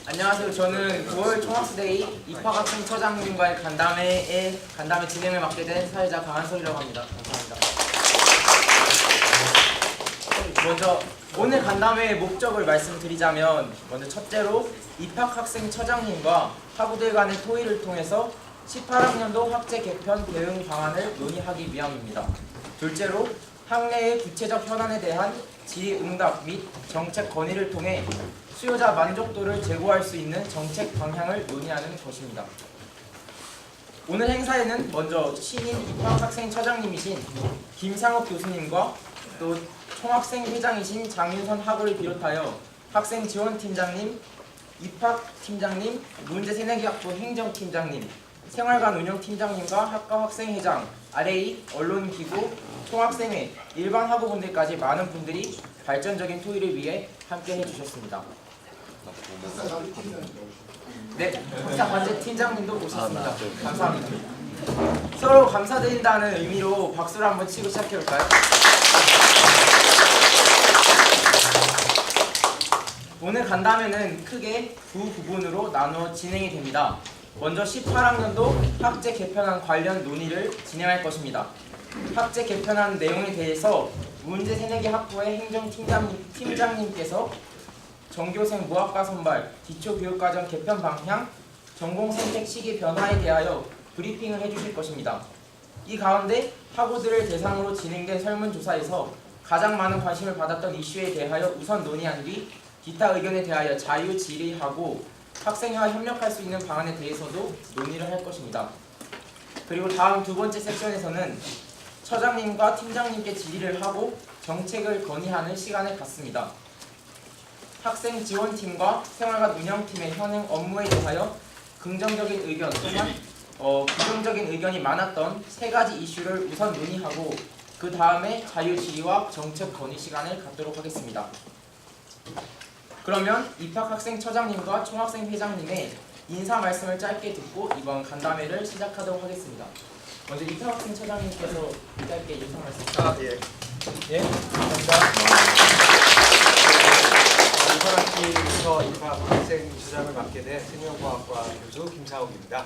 안녕하세요. 저는 9월 총학스데이 입학학생처장님과의 간담회 진행을 맡게 된 사회자 강한솔이라고 합니다. 감사합니다. 먼저 오늘 간담회의 목적을 말씀드리자면, 먼저 첫째로 입학학생처장님과 학우들 간의 토의를 통해서 18학년도 학제 개편 대응 방안을 논의하기 위함입니다. 둘째로 학내의 구체적 현안에 대한 질의응답 및 정책 건의를 통해 수요자 만족도를 제고할 수 있는 정책 방향을 논의하는 것입니다. 오늘 행사에는 먼저 신임 입학학생처장님이신 김상욱 교수님과 또 총학생회장이신 장윤선 학우를 비롯하여 학생지원팀장님, 입학팀장님, 문제새내기학부 행정팀장님, 생활관 운영팀장님과 학과 학생회장, RA, 언론기구, 총학생회, 일반 학우분들까지 많은 분들이 발전적인 토의를 위해 함께 해주셨습니다. 네, 학사 관제 팀장님도 오셨습니다. 감사합니다. 서로 감사드린다는 의미로 박수를 한번 치고 시작해볼까요? 오늘 간담회는 크게 두 부분으로 나누어 진행이 됩니다. 먼저 18학년도 학제 개편안 관련 논의를 진행할 것입니다. 학제 개편안 내용에 대해서 문제새내기학부의 행정팀장님께서 전교생 무학과 선발, 기초교육과정 개편 방향, 전공 선택 시기 변화에 대하여 브리핑을 해주실 것입니다. 이 가운데 학우들을 대상으로 진행된 설문조사에서 가장 많은 관심을 받았던 이슈에 대하여 우선 논의한 뒤 기타 의견에 대하여 자유 질의하고 학생회와 협력할 수 있는 방안에 대해서도 논의를 할 것입니다. 그리고 다음 두 번째 섹션에서는 처장님과 팀장님께 질의를 하고 정책을 건의하는 시간을 갖습니다. 학생지원팀과 생활관 운영팀의 현행 업무에 대하여 긍정적인 의견 또한 부정적인 의견이 많았던 세 가지 이슈를 우선 논의하고 그 다음에 자유질의와 정책 건의 시간을 갖도록 하겠습니다. 그러면 입학학생처장님과 총학생회장님의 인사 말씀을 짧게 듣고 이번 간담회를 시작하도록 하겠습니다. 먼저 입학학생처장님께서 짧게 인사 말씀. 예, 감사합니다. 이번 학기부터 입학학생 주장을 맡게 된 생명과학과 교수 김상욱입니다.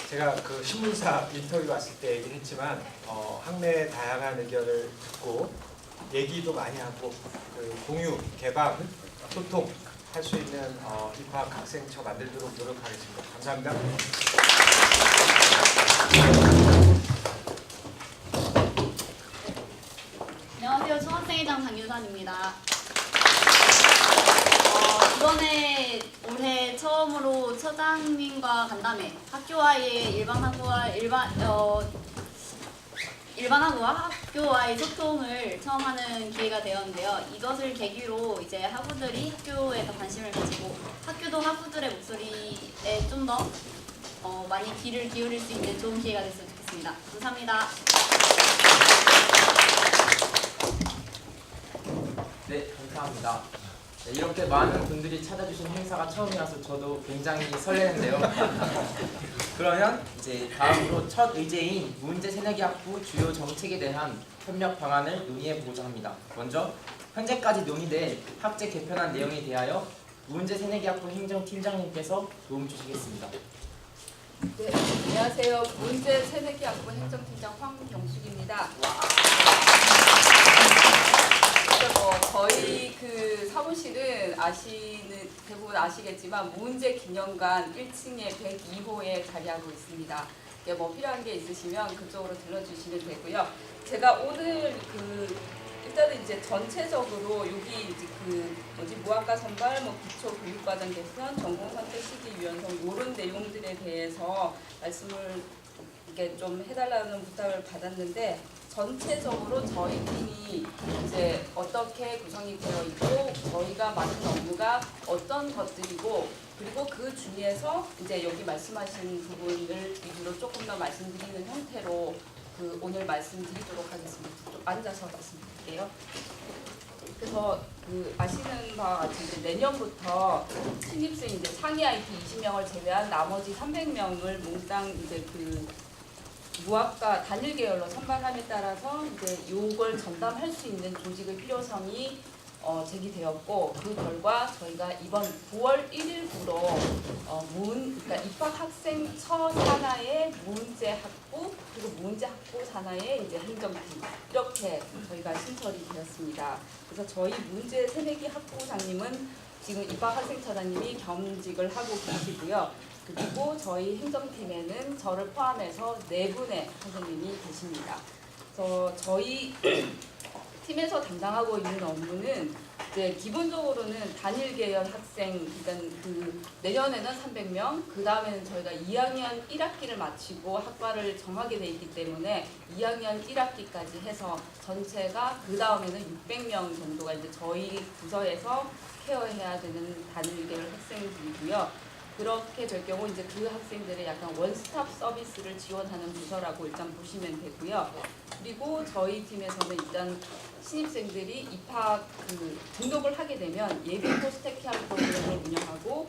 제가 신문사 인터뷰 왔을 때 얘기를 했지만 학내의 다양한 의견을 듣고 얘기도 많이 하고 공유, 개방, 소통 할 수 있는 입학학생처 만들도록 노력하겠습니다. 감사합니다. 안녕하세요. 총학생회장 장윤선입니다. 이번에 올해 처음으로 처장님과 간담회, 학교와의 일반 학우와 학교와의 소통을 처음 하는 기회가 되었는데요. 이것을 계기로 이제 학우들이 학교에 더 관심을 가지고 학교도 학우들의 목소리에 좀 더 많이 귀를 기울일 수 있는 좋은 기회가 됐으면 좋겠습니다. 감사합니다. 네, 감사합니다. 네, 이렇게 많은 분들이 찾아주신 행사가 처음이라서 저도 굉장히 설레는데요. 그러면 이제 다음으로 첫 의제인 문제새내기학부 주요 정책에 대한 협력 방안을 논의해보고자 합니다. 먼저 현재까지 논의된 학제 개편안 내용에 대하여 문제새내기학부 행정팀장님께서 도움 주시겠습니다. 네, 안녕하세요. 문제새내기학부 행정팀장 황경숙입니다. 저희 사무실은 대부분 아시겠지만 문제기념관 1층에 102호에 자리하고 있습니다. 필요한 게 있으시면 그쪽으로 들러주시면 되고요. 제가 오늘 일단은 이제 전체적으로 여기 이제 무학과 선발, 기초 교육과정 개편, 전공 선택 시기 유연성 이런 내용들에 대해서 말씀을 이렇게 좀 해달라는 부탁을 받았는데. 전체적으로 저희 팀이 이제 어떻게 구성이 되어 있고 저희가 맡은 업무가 어떤 것들이고 그리고 그 중에서 이제 여기 말씀하신 부분을 위주로 조금 더 말씀드리는 형태로 오늘 말씀드리도록 하겠습니다. 좀 앉아서 말씀드릴게요. 그래서 아시는 바와 같이 이제 내년부터 신입생 이제 상위 IT 20명을 제외한 나머지 300명을 몽땅 이제 무학과 단일 계열로 선발함에 따라서 이제 요걸 전담할 수 있는 조직의 필요성이 제기되었고 그 결과 저희가 이번 9월 1일부로 그러니까 입학 학생처 산하의 문제 학부 그리고 문제 학부 산하의 이제 행정팀 이렇게 저희가 신설이 되었습니다. 그래서 저희 문제 새내기 학부장님은 지금 입학 학생처장님이 겸직을 하고 계시고요. 그리고 저희 행정팀에는 저를 포함해서 4분의 선생님이 계십니다. 그래서 저희 팀에서 담당하고 있는 업무는 이제 기본적으로는 단일 계열 학생, 그러니까 그 내년에는 300명, 그 다음에는 저희가 2학년 1학기를 마치고 학과를 정하게 돼 있기 때문에 2학년 1학기까지 해서 전체가 그 다음에는 600명 정도가 이제 저희 부서에서 케어해야 되는 단일 계열 학생들이고요. 그렇게 될 경우 이제 그 학생들의 약간 원스톱 서비스를 지원하는 부서라고 일단 보시면 되고요. 그리고 저희 팀에서는 일단 신입생들이 입학 등록을 하게 되면 예비 포스트테키한 프로그램을 운영하고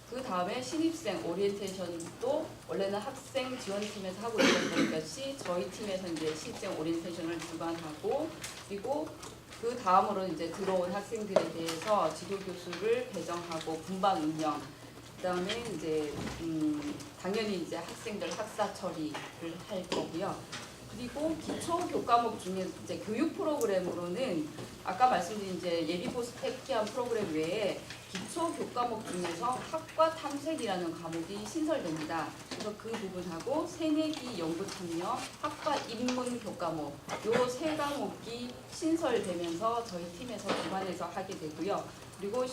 그 다음에 신입생 오리엔테이션도 원래는 학생 지원팀에서 하고 있던 것이 저희 팀에서 이제 신입생 오리엔테이션을 주관하고 그리고 그 다음으로 이제 들어온 학생들에 대해서 지도 교수를 배정하고 분반 운영 그다음에 이제 당연히 이제 학생들 학사 처리를 할 거고요. 그리고 기초 교과목 중에 이제 교육 프로그램으로는 아까 말씀드린 이제 예비 포스트테키한 프로그램 외에 기초 교과목 중에서 학과 탐색이라는 과목이 신설됩니다. 그래서 그 부분하고 새내기 연구 참여, 학과 입문 교과목 요 3과목이 신설되면서 저희 팀에서 주관해서 하게 되고요. 그리고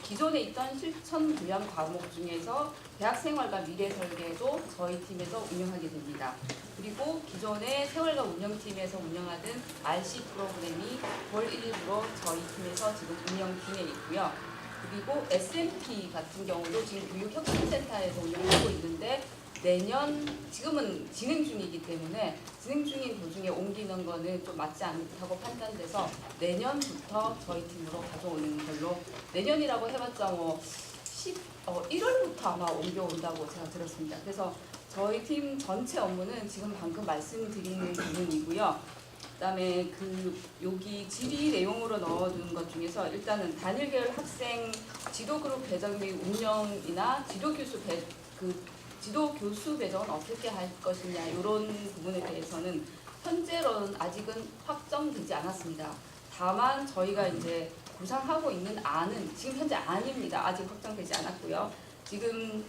기존에 있던 실천 교양 과목 중에서 대학생활과 미래설계도 저희 팀에서 운영하게 됩니다. 그리고 기존의 생활과 운영팀에서 운영하던 RC 프로그램이 9월 1일부로 저희 팀에서 지금 운영 중에 있고요. 그리고 SMP 같은 경우도 지금 교육혁신센터에서 운영하고 있는데 내년 지금은 진행 중이기 때문에 진행 중인 도중에 옮기는 거는 좀 맞지 않다고 판단돼서 내년부터 저희 팀으로 가져오는 걸로 내년이라고 해봤자 뭐 1월부터 아마 옮겨온다고 제가 들었습니다. 그래서 저희 팀 전체 업무는 지금 방금 말씀드린 부분이고요. 그다음에 여기 질의 내용으로 넣어둔 것 중에서 일단은 단일 계열 학생 지도 그룹 배정 및 운영이나 지도 교수 배정은 어떻게 할 것이냐 이런 부분에 대해서는 현재로는 아직은 확정되지 않았습니다. 다만 저희가 이제 구상하고 있는 안은 지금 현재 안입니다. 아직 확정되지 않았고요. 지금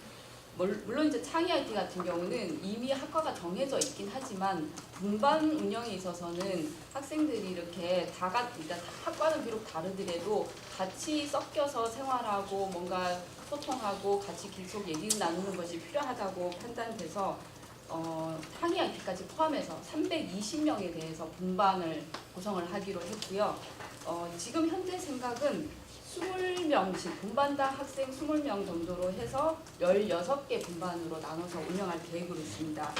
물론 이제 창의 IT 같은 경우는 이미 학과가 정해져 있긴 하지만 분반 운영에 있어서는 학생들이 이렇게 그러니까 학과는 비록 다르더라도 같이 섞여서 생활하고 뭔가 소통하고 같이 계속 얘기를 나누는 것이 필요하다고 판단돼서 창의 IT까지 포함해서 320명에 대해서 분반을 구성을 하기로 했고요. 지금 현재 생각은 20명씩 분반당 학생 20명 정도로 해서 16개 분반으로 나눠서 운영할 계획으로 있습니다.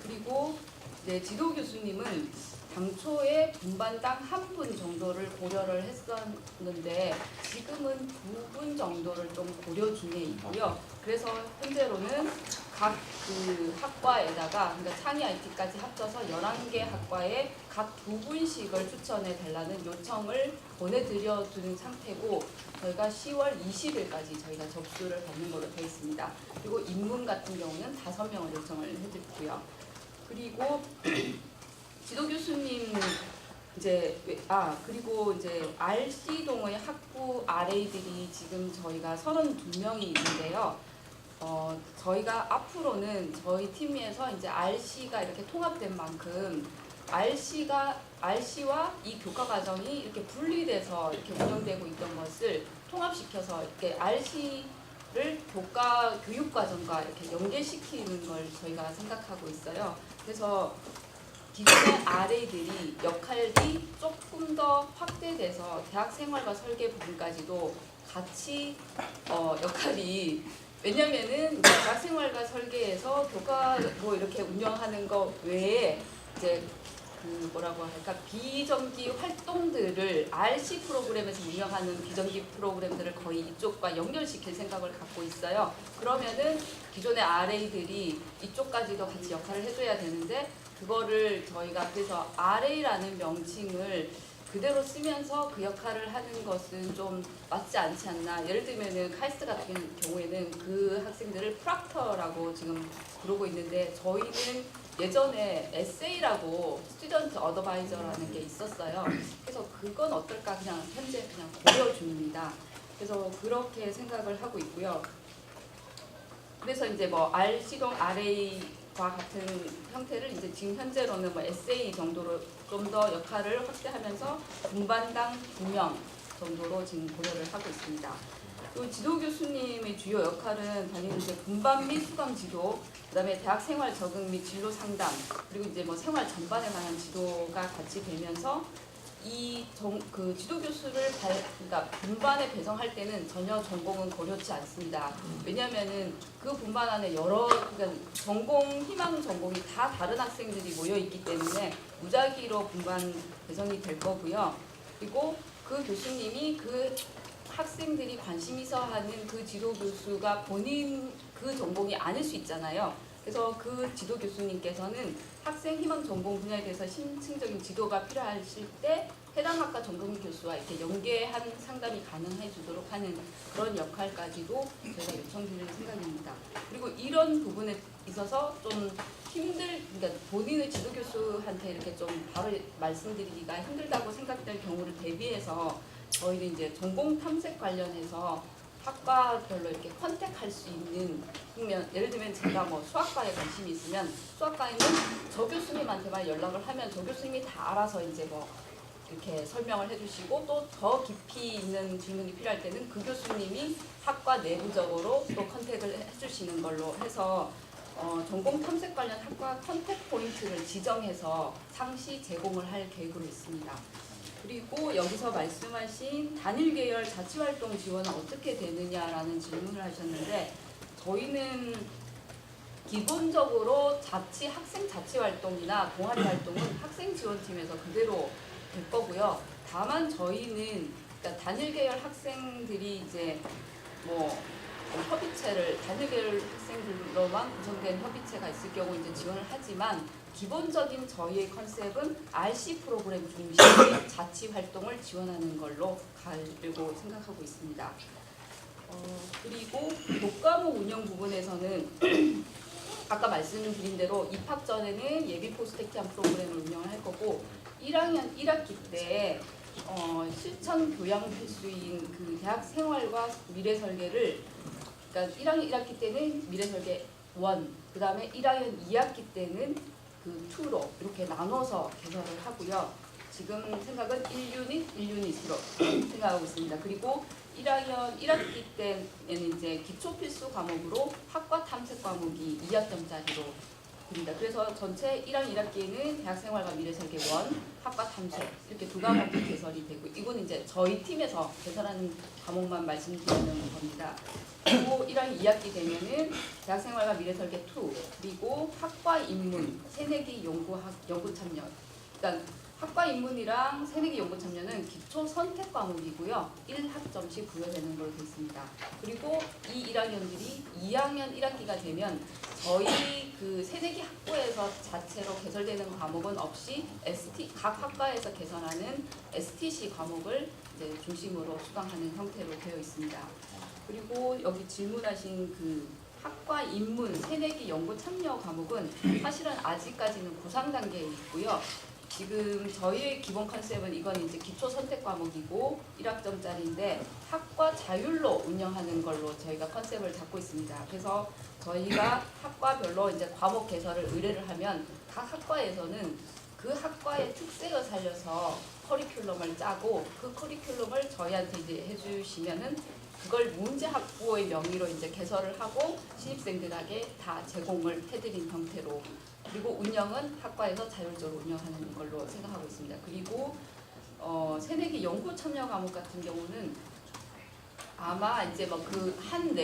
그리고 이제 지도 교수님은 당초에 분반당 1분 정도를 고려를 했었는데 지금은 2분 정도를 좀 고려 중에 있고요. 그래서 현재로는 각 학과에다가 그러니까 창의 IT까지 합쳐서 11개 학과에 각 2분씩을 추천해 달라는 요청을 보내드려 두는 상태고 저희가 10월 20일까지 저희가 접수를 받는 걸로 되어 있습니다. 그리고 입문 같은 경우는 5명을 요청을 해드리고요. 그리고 지도 교수님 그리고 이제 RC 동호회 학부 RA들이 지금 저희가 32명이 있는데요. 저희가 앞으로는 저희 팀에서 이제 RC가 이렇게 통합된 만큼 RC와 이 교과 과정이 이렇게 분리돼서 이렇게 운영되고 있던 것을 통합시켜서 이렇게 RC를 교육 과정과 이렇게 연계시키는 걸 저희가 생각하고 있어요. 그래서 기존의 RA들이 역할이 조금 더 확대돼서 대학생활과 설계 부분까지도 같이 역할이 왜냐면은 대학생활과 설계에서 교과 뭐 이렇게 운영하는 거 외에 이제 비정기 활동들을 RC 프로그램에서 운영하는 비정기 프로그램들을 거의 이쪽과 연결시킬 생각을 갖고 있어요. 그러면은 기존의 RA들이 이쪽까지도 같이 역할을 해줘야 되는데 그거를 저희가 그래서 RA라는 명칭을 그대로 쓰면서 그 역할을 하는 것은 좀 맞지 않지 않나. 예를 들면은 카이스트 같은 경우에는 그 학생들을 프락터라고 지금 부르고 있는데 저희는 예전에 에세이라고 스튜던트 어드바이저라는 게 있었어요. 그래서 그건 어떨까 그냥 현재 그냥 고려 중입니다. 그래서 그렇게 생각을 하고 있고요. 그래서 이제 뭐 R시동 RA과 같은 형태를 이제 지금 현재로는 뭐 에세이 정도로 좀 더 역할을 확대하면서 분반당 2명 정도로 지금 고려를 하고 있습니다. 또 지도 교수님의 주요 역할은 당연히 이제 분반 및 수강 지도, 그다음에 대학 생활 적응 및 진로 상담, 그리고 이제 뭐 생활 전반에 관한 지도가 같이 되면서 그 지도 교수를 그러니까 분반에 배정할 때는 전혀 전공은 고려치 않습니다. 왜냐하면은 그 분반 안에 그러니까 전공 희망 전공이 다 다른 학생들이 모여 있기 때문에 무작위로 분반 배정이 될 거고요. 그리고 그 교수님이 그 학생들이 관심 있어 하는 그 지도 교수가 본인 그 전공이 아닐 수 있잖아요. 그래서 그 지도 교수님께서는 학생 희망 전공 분야에 대해서 심층적인 지도가 필요하실 때 해당 학과 전공 교수와 이렇게 연계한 상담이 가능해 주도록 하는 그런 역할까지도 저희가 요청드릴 생각입니다. 그리고 이런 부분에 있어서 좀 그러니까 본인의 지도 교수한테 이렇게 좀 바로 말씀드리기가 힘들다고 생각될 경우를 대비해서 저희는 이제 전공 탐색 관련해서 학과별로 이렇게 컨택할 수 있는 그러면 예를 들면 제가 뭐 수학과에 관심이 있으면 수학과에는 저 교수님한테만 연락을 하면 저 교수님이 다 알아서 이제 뭐 이렇게 설명을 해주시고 또 더 깊이 있는 질문이 필요할 때는 그 교수님이 학과 내부적으로 또 컨택을 해주시는 걸로 해서 전공 탐색 관련 학과 컨택 포인트를 지정해서 상시 제공을 할 계획으로 있습니다. 그리고 여기서 말씀하신 단일 계열 자치활동 지원은 어떻게 되느냐라는 질문을 하셨는데 저희는 기본적으로 학생 자치활동이나 동아리 활동은 학생 지원팀에서 그대로 될 거고요. 다만 저희는 그러니까 단일 계열 학생들이 이제 뭐 협의체를 단일 계열 학생들로만 구성된 협의체가 있을 경우 이제 지원을 하지만 기본적인 저희의 컨셉은 RC 프로그램 중심의 자치 활동을 지원하는 걸로 가려고 생각하고 있습니다. 그리고 독과목 운영 부분에서는 아까 말씀드린 대로 입학 전에는 예비 포스텍티한 프로그램을 운영을 할 거고 1학년 1학기 때 실천 교양 필수인 그 대학 생활과 미래 설계를 그러니까 1학년 1학기 때는 미래 설계 1, 그 다음에 1학년 2학기 때는 그 2로 이렇게 나눠서 개설을 하고요. 지금 생각은 1유닛으로 생각하고 있습니다. 그리고 1학년 1학기 때는 이제 기초 필수 과목으로 학과 탐색 과목이 2학점짜리로 됩니다. 그래서 전체 1학년 1학기에는 대학생활과 미래설계 1, 학과 탐색 이렇게 두 과목이 개설이 되고 이건 이제 저희 팀에서 개설하는 과목만 말씀드리는 겁니다. 그리고 1학년 2학기 되면은 대학생활과 미래설계 2 그리고 학과 입문, 새내기 연구 참여 그러니까 학과 입문이랑 새내기 연구 참여는 기초 선택 과목이고요. 1학점씩 부여되는 걸로 되어 있습니다. 그리고 이 1학년들이 2학년 1학기가 되면 저희 그 새내기 학부에서 자체로 개설되는 과목은 없이 각 학과에서 개설하는 STC 과목을 이제 중심으로 수강하는 형태로 되어 있습니다. 그리고 여기 질문하신 그 학과 입문, 새내기 연구 참여 과목은 사실은 아직까지는 구상 단계에 있고요. 지금 저희의 기본 컨셉은 이건 이제 기초 선택 과목이고 1학점짜리인데 학과 자율로 운영하는 걸로 저희가 컨셉을 잡고 있습니다. 그래서 저희가 학과별로 이제 과목 개설을 의뢰를 하면 각 학과에서는 그 학과의 특색을 살려서 커리큘럼을 짜고 그 커리큘럼을 저희한테 이제 해주시면은 그걸 문제 학부의 명의로 이제 개설을 하고 신입생들에게 다 제공을 해드린 형태로 그리고 운영은 학과에서 자율적으로 운영하는 걸로 생각하고 있습니다. 그리고 새내기 연구 참여 과목 같은 경우는 아마 이제 뭐 그 한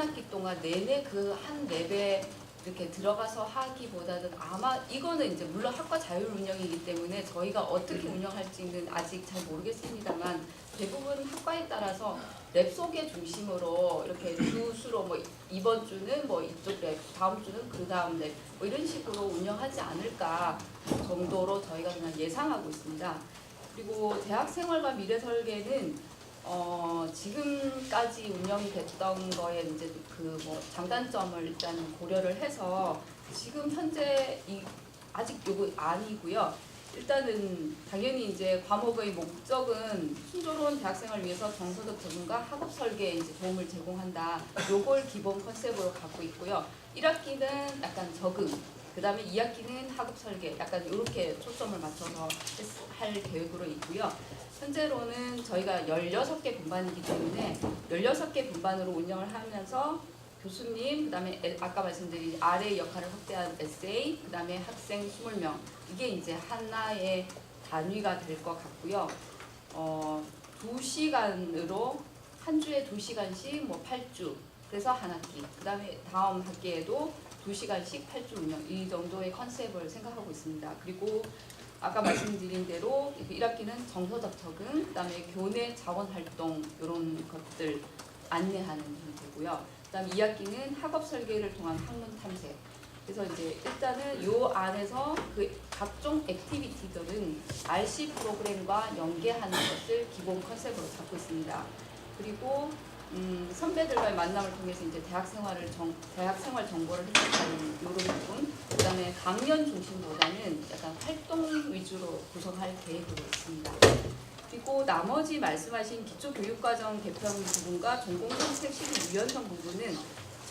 학기 동안 내내 그 한 랩에 이렇게 들어가서 하기보다는 아마 이거는 이제 물론 학과 자율 운영이기 때문에 저희가 어떻게 운영할지는 아직 잘 모르겠습니다만 대부분 학과에 따라서 랩 소개 중심으로 이렇게 주 수로 뭐 이번 주는 뭐 이쪽 랩, 다음 주는 그 다음 랩 뭐 이런 식으로 운영하지 않을까 정도로 저희가 그냥 예상하고 있습니다. 그리고 대학 생활과 미래 설계는 지금까지 운영이 됐던 거에 이제 그 뭐 장단점을 일단 고려를 해서 지금 현재 아직 요거 아니고요. 일단은 당연히 이제 과목의 목적은 순조로운 대학생활을 위해서 정서적 적응과 학업 설계에 이제 도움을 제공한다. 요걸 기본 컨셉으로 갖고 있고요. 1학기는 약간 적응, 그 다음에 2학기는 학업 설계, 약간 이렇게 초점을 맞춰서 할 계획으로 있고요. 현재로는 저희가 16개 분반이기 때문에 16개 분반으로 운영을 하면서 교수님, 그 다음에 아까 말씀드린 아래 역할을 확대한 SA, 그 다음에 학생 20명, 이게 이제 하나의 단위가 될 것 같고요. 2시간으로 한 주에 2시간씩 뭐 8주, 그래서 한 학기, 그 다음에 다음 학기에도 2시간씩 8주 운영, 이 정도의 컨셉을 생각하고 있습니다. 그리고 아까 말씀드린 대로 1학기는 정서적 적응, 그 다음에 교내 자원활동 이런 것들 안내하는 형태고요. 그다음 2학기는 학업 설계를 통한 학문 탐색. 그래서 이제 일단은 요 안에서 그 각종 액티비티들은 RC 프로그램과 연계하는 것을 기본 컨셉으로 잡고 있습니다. 그리고 선배들과의 만남을 통해서 이제 대학 생활 정보를 획득하는 이런 부분. 그다음에 강연 중심보다는 약간 활동 위주로 구성할 계획으로 있습니다. 그리고 나머지 말씀하신 기초교육과정 개편 부분과 전공정책 실행 유연성 부분은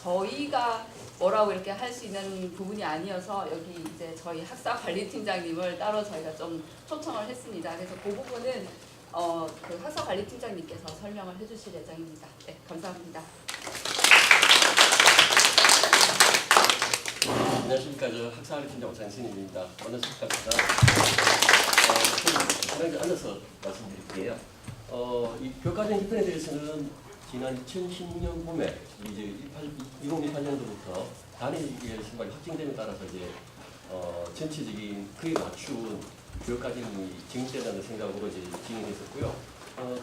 저희가 뭐라고 이렇게 할 수 있는 부분이 아니어서 여기 이제 저희 학사관리팀장님을 따로 저희가 좀 초청을 했습니다. 그래서 그 부분은 그 학사관리팀장님께서 설명을 해주실 예정입니다. 네, 감사합니다. 안녕하십니까. 저 학사관리팀장 장신입니다. 반갑습니다. 편하게 앉아서 말씀드릴게요. 이 교과정 개편에 대해서는 지난 2010년 봄에 이제 2018년도부터 단일의 선발이 확정됨에 따라서 이제 전체적인 그에 맞춘 교육과정이 진행된다는 생각으로 이제 진행했었고요.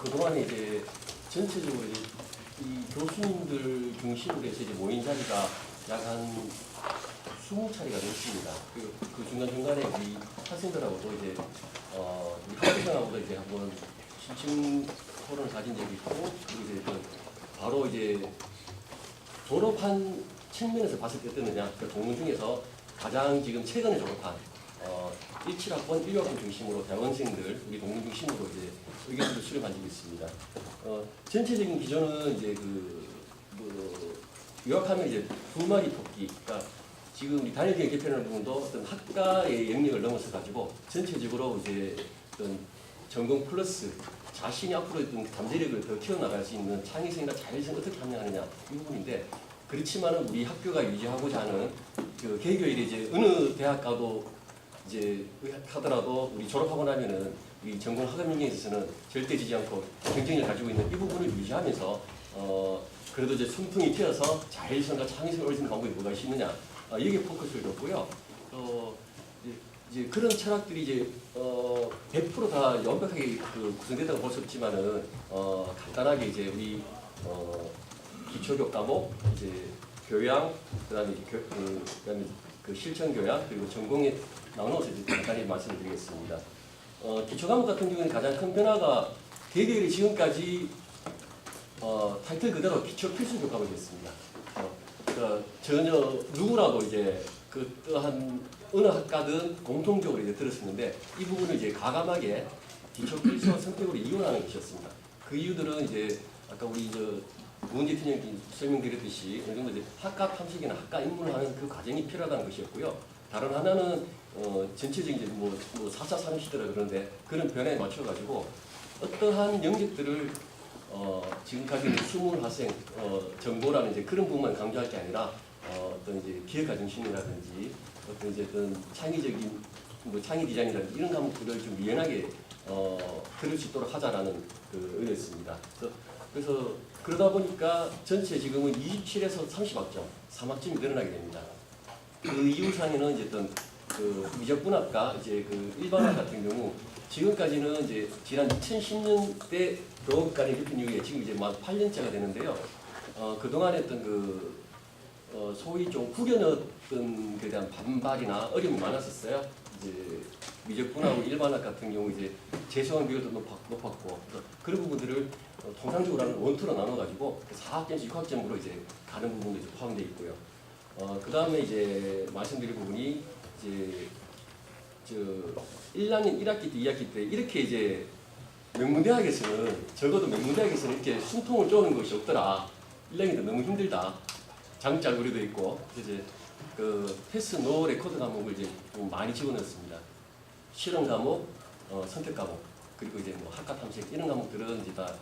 그동안에 이제 전체적으로 이제 이 교수님들 중심으로 해서 이제 모인 자리가 약 한 20차례가 됐습니다. 그 중간중간에 우리 학생들하고도 이제 우리 학생하고도 이제 한번 심층 토론을 가진 적이 있고, 그리고 이제 바로 이제 졸업한 측면에서 봤을 때 어떠느냐, 그 동문 중에서 가장 지금 최근에 졸업한 17학번, 1학번 중심으로 대학원생들, 우리 동문 중심으로 이제 의견을 수렴한 적이 있습니다. 전체적인 기조는 이제 요약하면 이제 두 마리 토끼, 그러니까 지금 우리 단일교육 개편하는 부분도 어떤 학과의 영역을 넘어서 가지고 전체적으로 이제 어떤 전공 플러스 자신이 앞으로 어떤 잠재력을 더 키워나갈 수 있는 창의성이나 자율성을 어떻게 함양하느냐 이 부분인데, 그렇지만은 우리 학교가 유지하고자 하는 그 개교일에 이제 어느 대학 가도 이제 하더라도 우리 졸업하고 나면은 이 전공 학업 영역에 있어서는 절대 지지 않고 경쟁력을 가지고 있는 이 부분을 유지하면서 그래도 이제 순풍이 튀어서 자율성과 창의성을 얻는 방법이 뭐가 있느냐, 여기에 포커스를 뒀고요. 이제 그런 철학들이 이제 100% 다 완벽하게 구성된다고 볼 수 없지만은 간단하게 이제 우리 기초교육 과목, 이제 교양, 그다음에 그다음에 그 실천 교양, 그리고 전공에 나눠서 이제 간단히 말씀드리겠습니다. 기초 과목 같은 경우는 가장 큰 변화가 개개일이 지금까지 타이틀 그대로 기초 필수 교과목이 됐습니다. 그러니까 전혀 누구라도 이제 그 또한 어느 학과든 공통적으로 이제 들었었는데, 이 부분을 이제 과감하게 기초 필수와 선택으로 이용하는 것이었습니다. 그 이유들은 이제 아까 우리 문제 팀장님 설명드렸듯이 어느 정도 이제 학과 탐색이나 학과 입문을 하는 그 과정이 필요하다는 것이었고요. 다른 하나는 전체적인 이제 뭐 4차 산업시대라 그러는데 그런 변화에 맞춰가지고 어떠한 영역들을 지금까지는 20학생 정보라는 이제 그런 부분만 강조할 게 아니라 어떤 이제 기획과 정신이라든지 어떤 이제 어떤 창의적인 창의 디자인이라든지 이런 과목들을 좀 유연하게 들을 수 있도록 하자라는 그 의도였습니다. 그래서 그러다 보니까 전체 지금은 27에서 30학점, 3학점이 늘어나게 됩니다. 그 이유상에는 이제 어떤 그 미적분학과 이제 그 일반학 같은 경우 지금까지는 이제 지난 2010년대 교육과정 개편 이후에 지금 이제 만 8년째가 되는데요. 그동안 했던 소위 좀 구겨넣었던 그에 대한 반발이나 어려움이 많았었어요. 이제 미적분하고 일반학 같은 경우 이제 재수강 비율도 높았고 그런 부분들을 통상적으로 하는 원투로 나눠가지고 4학점에서 6학점으로 이제 가는 부분도 이제 포함되어 있고요. 그 다음에 이제 말씀드릴 부분이 이제 1학년 1학기 때 2학기 때 이렇게 이제 명문대학에서는 적어도 명문대학에서는 이렇게 숨통을 쪼는 것이 없더라. 1학년 때 너무 힘들다. 장짝 우려도 있고 이제 그 패스 노 레코드 과목을 이제 좀 많이 집어넣었습니다. 실험 과목, 선택 과목 그리고 이제 뭐 학과 탐색 이런 과목들은 이제 다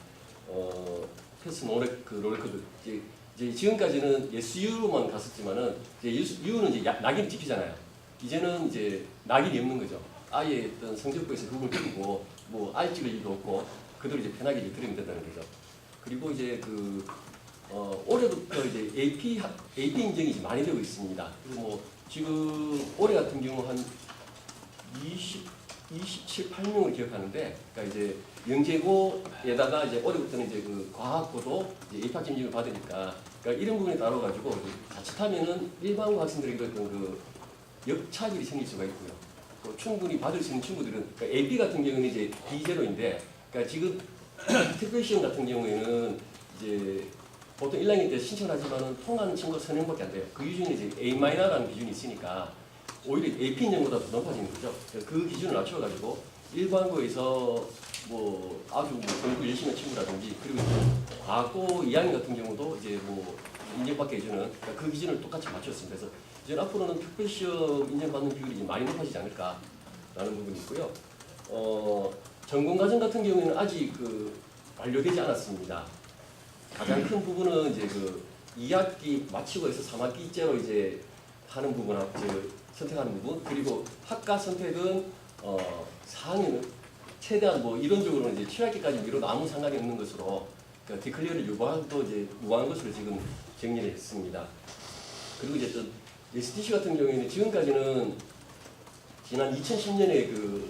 패스 노 레코드 이제 지금까지는 SU로만 갔었지만은 이제 U는 이제 낙인이 찍히잖아요. 이제는 이제 낙인이 없는 거죠. 아예 어떤 성적표에서 그걸 띄고 뭐 알 찍을 일도 없고 그대로 이제 편하게 이제 들으면 된다는 거죠. 그리고 이제 올해부터 이제 AP 인정이 이제 많이 되고 있습니다. 그리고 뭐 지금 올해 같은 경우 한 27, 8명을 기억하는데, 그러니까 이제 영재고에다가 이제 올해부터는 이제 그 과학고도 이제 AP 인정을 받으니까, 그러니까 이런 부분에 따라가지고 자칫하면은 일반고 학생들에게 어떤 그 역차별이 생길 수가 있고요. 또 충분히 받을 수 있는 친구들은, 그러니까 AP 같은 경우는 이제 B0인데, 그러니까 지금 특별시험 같은 경우에는 이제 보통 1학년 때 신청하지만은 통하는 친구가 3명밖에 안 돼요. 그 기준이 이제 A-라는 기준이 있으니까 오히려 AP 인정보다 더 높아지는 거죠. 그 기준을 낮춰가지고 일반고에서 뭐 아주 뭐 공부 열심히 한 친구라든지 그리고 이제 과학고 2학년 같은 경우도 이제 뭐 인정받게 해주는 그러니까 그 기준을 똑같이 맞췄습니다. 그래서 이제 앞으로는 특별시험 인정받는 비율이 이제 많이 높아지지 않을까라는 부분이 있고요. 전공과정 같은 경우에는 아직 완료되지 않았습니다. 가장 큰 부분은 이제 2학기 마치고 해서 3학기째로 이제 하는 부분하고 선택하는 부분 그리고 학과 선택은 4학년은 최대한 뭐 이론적으로는 이제 7학기까지 미뤄도 아무 상관이 없는 것으로 그러니까 디클리어를 유보하도 이제 무한 것으로 지금 정리를 했습니다. 그리고 이제 또 STC 같은 경우에는 지금까지는 지난 2010년에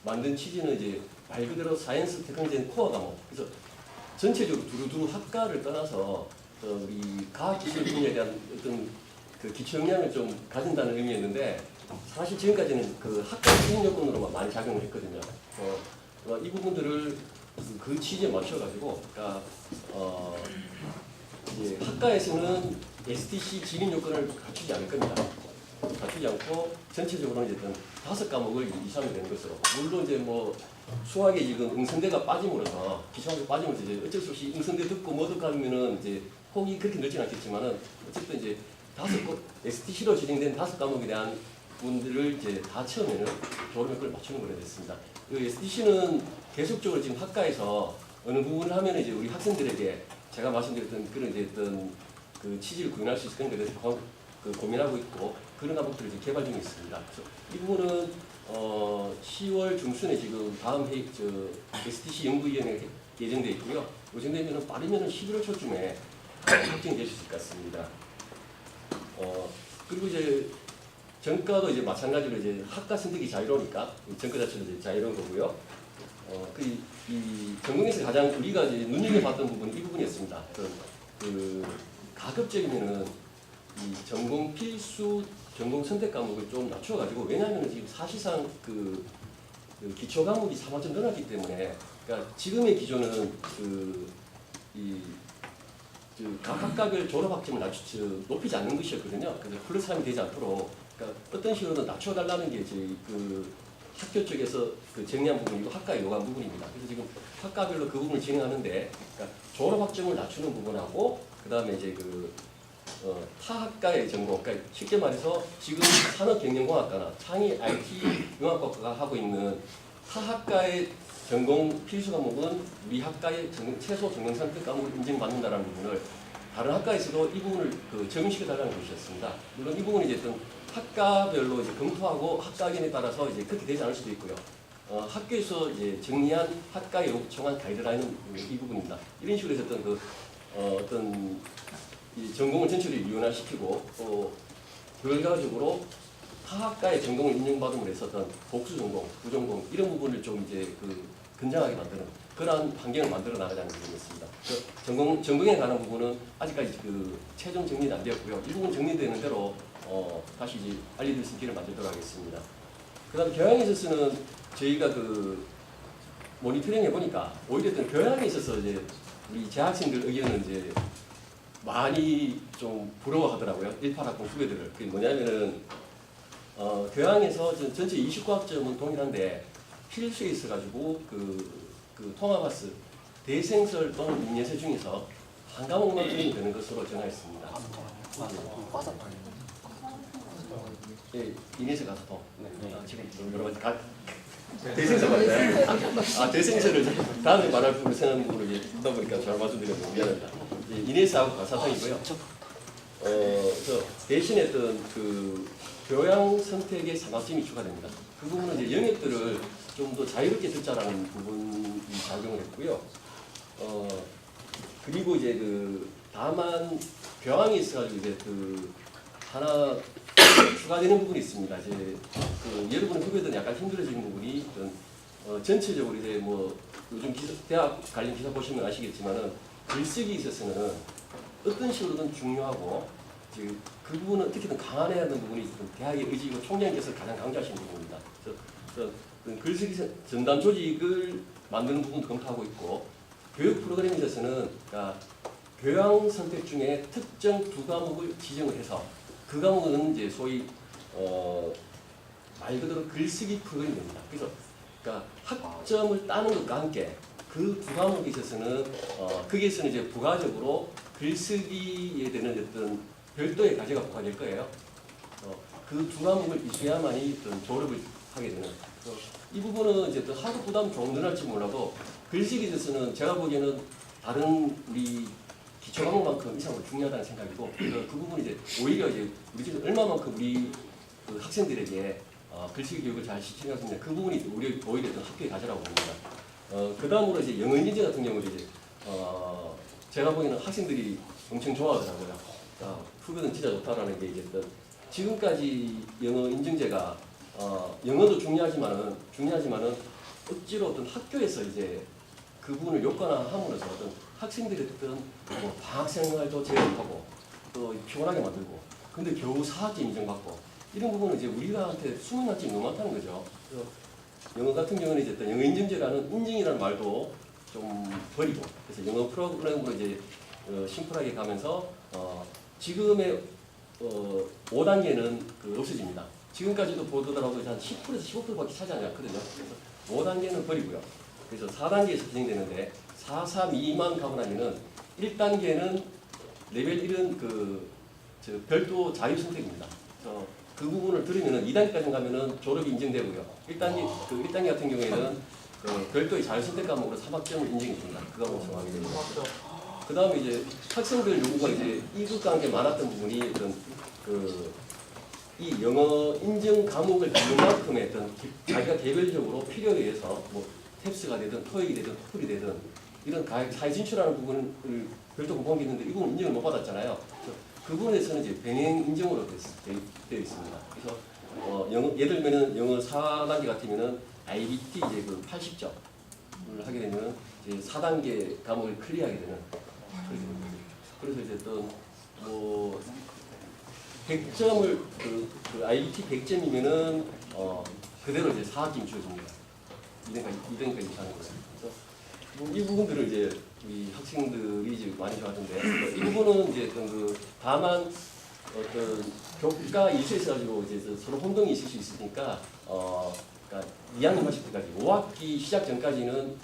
만든 취지는 이제 말 그대로 사이언스 테크놀로지 코어 과목 그래서 전체적으로 두루두루 학과를 떠나서 우리 과학기술 분야에 대한 어떤 기초 역량을 좀 가진다는 의미였는데 사실 지금까지는 학과 수행 요건으로만 많이 작용을 했거든요. 이 부분들을 그 취지에 맞춰가지고 그러니까 이제 학과에서는 STC 진입 요건을 갖추지 않을 겁니다. 갖추지 않고 전체적으로 이제 5과목을 이수하면 되는 것으로 물론 이제 뭐 수학에 지금 응선대가 빠짐으로써 기초학교 빠짐으로써 이제 어쩔 수 없이 응선대 듣고 뭐 듣고 하면은 이제 폭이 그렇게 넓지는 않겠지만은 어쨌든 이제 STC로 진행된 5과목에 대한 분들을 이제 다 채우면은 졸업 요건을 맞추는 걸로 됐습니다. STC는 계속적으로 지금 학과에서 어느 부분을 하면 이제 우리 학생들에게 제가 말씀드렸던 그런 이제 어떤 취지를 구현할 수 있을 그런 것에 대해서 고민하고 있고 그런 과목들을 이제 개발 중에 있습니다. 그래서 이 부분은 10월 중순에 지금 다음 회의 STC 연구위원회가 예정돼 있고요. 예정되면 빠르면 11월 초쯤에 확정이 될 수 있을 것 같습니다. 그리고 이제 전과도 이제 마찬가지로 이제 학과 선택이 자유로우니까 전과 자체도 이제 자유로운 거고요. 이 전공에서 가장 우리가 이제 눈여겨봤던 부분이 이 부분이었습니다. 가급적이면은 이 전공 필수 전공 선택 과목을 좀 낮춰가지고 왜냐하면 지금 사실상 기초 과목이 3학점 늘어났기 때문에 그러니까 지금의 기조는 각 학과별 졸업 학점을 높이지 않는 것이었거든요. 그래서 플러스 3이 되지 않도록 그러니까 어떤 식으로든 낮춰달라는 게 저희 학교 쪽에서 정리한 부분이고 학과에 요구한 부분입니다. 그래서 지금 학과별로 그 부분을 진행하는데 그러니까 졸업 학점을 낮추는 부분하고 그 다음에 이제 타 학과의 전공, 그러니까 쉽게 말해서 지금 산업경영공학과나 창의 IT 융합학과가 하고 있는 타 학과의 전공 필수 과목은 우리 학과의 최소 전공 선택 과목을 인정받는다는 부분을 다른 학과에서도 이 부분을 적용시켜달라는 것이었습니다. 물론 이 부분이 이제 학과별로 이제 검토하고 학과견에 따라서 이제 그렇게 되지 않을 수도 있고요. 학교에서 이제 정리한 학과에 요청한 가이드라인은 이 부분입니다. 이런 식으로 해서 어떤 이 전공을 전체로 이원화시키고 또 결과적으로 타 학과의 전공을 인정받음으로 해서 어떤 복수 전공, 부전공 이런 부분을 좀 이제 건장하게 만드는 그러한 환경을 만들어 나가자는 부분이었습니다. 전공에 관한 부분은 아직까지 최종 정리는 안 되었고요. 이 부분 정리되는 대로 다시 이제 알려드릴 수 있기를 만들도록 하겠습니다. 그다음 교양에 있어서는 저희가 그 모니터링 해보니까 오히려 어떤 교양에 있어서 이제 우리 재학생들 의견은 이제 많이 좀 부러워하더라고요. 18학번 후배들을. 그게 뭐냐면은 교양에서 전체 29학점은 동일한데 필수에 있어가지고 그 통합학습 대생설 또는 인예술 중에서 한 과목만 적용이 되는 것으로 정하였습니다. 예, 인예술 가서통. 지금 여러 가지 대생설 맞아요. 대생설을 다음에 말할 부분을 생각하는 부분을 이제 듣다 보니까 잘 말씀드렸는데 미안합니다. 인예술하고 가사통이고요. 그래서 대신했던 그 교양 선택의 상관점이 추가됩니다. 그 부분은 이제 영역들을 좀 더 자유롭게 듣자라는 부분이 작용을 했고요. 그리고 이제 다만 교양이 있어가지고 이제 하나 추가되는 부분이 있습니다. 이제 여러분 후배들은 약간 힘들어지는 부분이 전체적으로 이제 뭐 요즘 대학 관련 기사 보시면 아시겠지만은 글쓰기에 있어서는 어떤 식으로든 중요하고 그 부분은 어떻게든 강화해야 하는 부분이 대학의 의지고 총장님께서 가장 강조하시는 부분입니다. 그래서 글쓰기 전담 조직을 만드는 부분도 검토하고 있고 교육 프로그램에 있어서는 그러니까 교양 선택 중에 특정 2과목을 지정을 해서 그 과목은 이제 소위 말 그대로 글쓰기 프로그램이 됩니다. 그래서 그러니까 학점을 따는 것과 함께 그 2과목에 있어서는 거기에서는 이제 부가적으로 글쓰기에 대한 어떤 별도의 과제가 부과될 거예요. 그 2과목을 이수해야만이 어떤 졸업을 하게 되는. 이 부분은 이제 또 학업 부담 좀 늘어날지 몰라도 글쓰기에 있어서는 제가 보기에는 다른 우리 기초 과목만큼 이상으로 중요하다는 생각이고 그 부분이 이제 오히려 이제 우리 지금 얼마만큼 우리 그 학생들에게 글쓰기 교육을 잘 시키느냐 그 부분이 오히려 학교의 과제라고 봅니다. 그 다음으로 이제 영어 인증 같은 경우도 이제 제가 보기에는 학생들이 엄청 좋아하더라고요. 후배는 진짜 좋다라는 게 이제 지금까지 영어 인증제가 영어도 중요하지만은 억지로 어떤 학교에서 이제 그 부분을 요건화함으로써 어떤 학생들의 어떤 방학 생활도 제한하고 또 피곤하게 만들고 근데 겨우 4학점 인정받고 이런 부분은 이제 우리한테 숨은 학점이 너무 많다는 거죠. 그래서 영어 같은 경우는 이제 어떤 영어 인증제라는 인증이라는 말도 좀 버리고 그래서 영어 프로그램으로 이제 심플하게 가면서 지금의 5단계는 없어집니다. 지금까지도 보더라도 한 10%에서 15%밖에 차지하지 않거든요. 그래서 5단계는 버리고요. 그래서 4단계에서 진행되는데 4, 3, 2만 가고 나면은 1단계는 레벨 1은 별도 자유선택입니다. 그래서 그 부분을 들으면은 2단계까지 가면은 졸업이 인정되고요. 1단계 같은 경우에는 별도의 자유선택 과목으로 3학점을 인정이 됩니다. 그 과목을 정하게 됩니다. 그 다음에 이제 학생들 요구가 이제 이급 관계 많았던 부분이 이 영어 인증 과목을 듣는 만큼의 어떤 자기가 개별적으로 필요에 의해서 뭐 탭스가 되든 토익이 되든 토플이 되든 이런 사회 진출하는 부분을 별도 공부한 게 있는데 이 부분 인정을 못 받았잖아요. 그 부분에서는 이제 병행 인증으로 되어 있습니다. 그래서 예를 들면은 영어 4단계 같으면은 IBT 이제 80점을 하게 되면 이제 4단계 과목을 클리어하게 되는 그래서 이제 또 100점을 IBT 100점이면은 그대로 이제 4학점 주어집니다. 2등까지 하는 거예요. 그래서 이 부분들을 이제 우리 학생들이 이제 많이 좋아하던데 이 부분은 이제 다만 어떤 교과 이수에서 가지고 이제 서로 혼동이 있을 수 있으니까 그러니까 2학년 마칠 때까지 5학기 시작 전까지는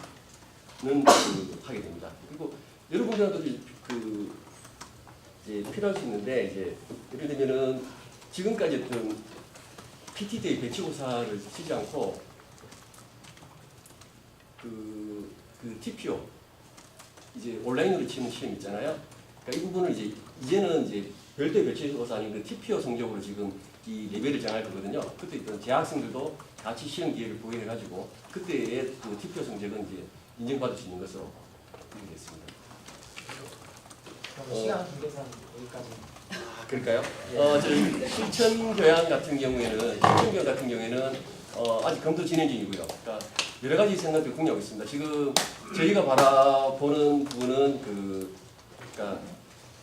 하게 됩니다. 그리고 여러분들한테도 이제 필요할 수 있는데 이제 예를 들면은 지금까지 했던 PT대의 배치고사를 치지 않고 그 TPO 이제 온라인으로 치는 시험 있잖아요. 그러니까 이 부분을 이제는 이제 별도의 배치고사 아닌 그 TPO 성적으로 지금 이 레벨을 정할 거거든요. 그때 있던 재학생들도 같이 시험 기회를 보유해가지고 그때의 그 TPO 성적은 이제 인정받을 수 있는 것으로 이렇게 됐습니다. 시간 관계상 여기까지. 그럴까요? 저희 실천교양 같은 경우에는 아직 검토 진행 중이고요. 그러니까 여러 가지 생각을 공유하고 있습니다. 지금 저희가 바라보는 부분은 그러니까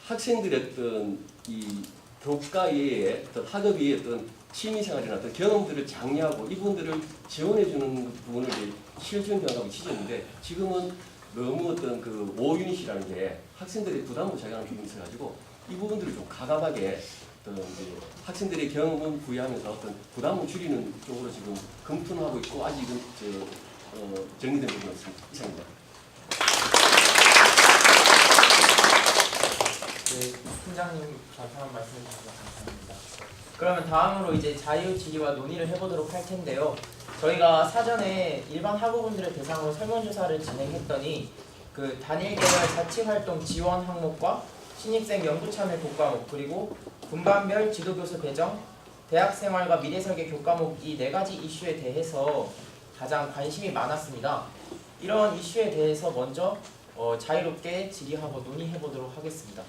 학생들의 어떤 이 교과 이외에 어떤 학업 이외에 어떤 취미생활이나 어떤 경험들을 장려하고 이분들을 지원해주는 부분을 이제 실천경하고 취지였는데 지금은 너무 어떤 그 5유닛이라는 게 학생들의 부담을 자기하는 부분이 있어가지고 이 부분들을 좀 가감하게 어떤 이제 학생들의 경험을 부여하면서 어떤 부담을 줄이는 쪽으로 지금 검토는 하고 있고 아직은 정리된 부분은 없습니다. 이상입니다. 네, 팀장님 자세한 말씀 주셔서 감사합니다. 그러면 다음으로 이제 자유 질의와 논의를 해보도록 할 텐데요. 저희가 사전에 일반 학우분들을 대상으로 설문조사를 진행했더니 그 단일 계열 자치활동 지원 항목과 신입생 연구참여 교과목 그리고 분반별 지도교수 배정, 대학생활과 미래설계 교과목 이 4가지 이슈에 대해서 가장 관심이 많았습니다. 이런 이슈에 대해서 먼저 자유롭게 질의하고 논의해보도록 하겠습니다.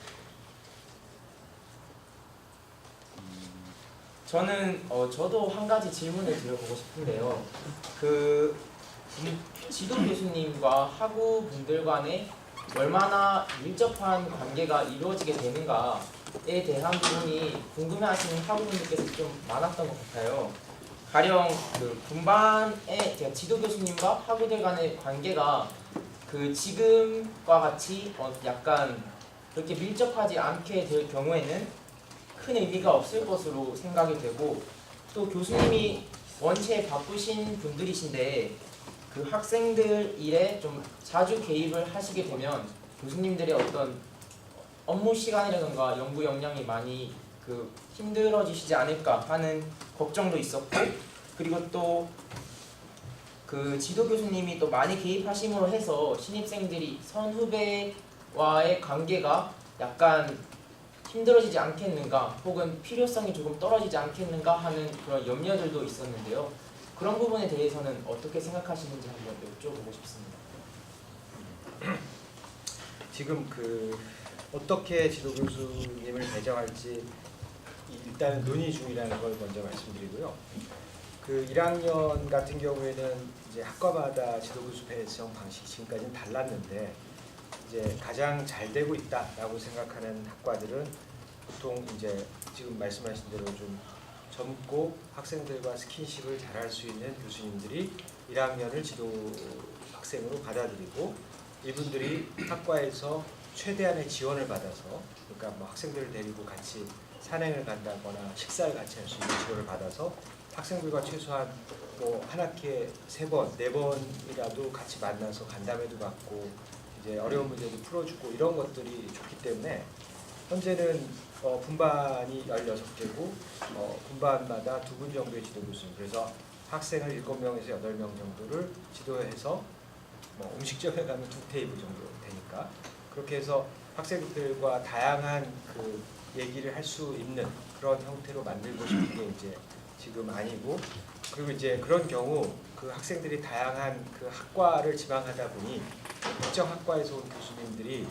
저도 한 가지 질문을 드려보고 싶은데요. 그 지도 교수님과 학우분들 간에 얼마나 밀접한 관계가 이루어지게 되는가에 대한 부분이 궁금해하시는 학우분들께서 좀 많았던 것 같아요. 가령 그 분반의 제가 지도 교수님과 학우들 간의 관계가 그 지금과 같이 약간 그렇게 밀접하지 않게 될 경우에는 큰 의미가 없을 것으로 생각이 되고 또 교수님이 원체 바쁘신 분들이신데 그 학생들 일에 좀 자주 개입을 하시게 되면 교수님들의 어떤 업무 시간이라든가 연구 역량이 많이 그 힘들어지시지 않을까 하는 걱정도 있었고 그리고 또 그 지도 교수님이 또 많이 개입하심으로 해서 신입생들이 선후배와의 관계가 약간 힘들어지지 않겠는가 혹은 필요성이 조금 떨어지지 않겠는가 하는 그런 염려들도 있었는데요. 그런 부분에 대해서는 어떻게 생각하시는지 한번 여쭤보고 싶습니다. 지금 그 어떻게 지도 교수님을 배정할지 일단 논의 중이라는 걸 먼저 말씀드리고요. 그 1학년 같은 경우에는 이제 학과마다 지도 교수 배정 방식이 지금까지는 달랐는데 이제 가장 잘 되고 있다라고 생각하는 학과들은 보통 이제 지금 말씀하신 대로 좀 젊고 학생들과 스킨십을 잘할 수 있는 교수님들이 1학년을 지도 학생으로 받아들이고 이분들이 학과에서 최대한의 지원을 받아서 그러니까 뭐 학생들을 데리고 같이 산행을 간다거나 식사를 같이 할 수 있는 지원을 받아서 학생들과 최소한 뭐 한 학기에 3번, 4번이라도 같이 만나서 간담회도 받고 이제 어려운 문제도 풀어주고 이런 것들이 좋기 때문에 현재는 분반이 16개고 분반마다 2분 정도의 지도 교수님 그래서 학생을 7명에서 8명 정도를 지도해서 뭐 음식점에 가면 2테이블 정도 되니까 그렇게 해서 학생들과 다양한 그 얘기를 할 수 있는 그런 형태로 만들고 싶은 게 이제 지금 아니고 그리고 이제 그런 경우 그 학생들이 다양한 그 학과를 지망하다 보니 특정 학과에서 온 교수님들이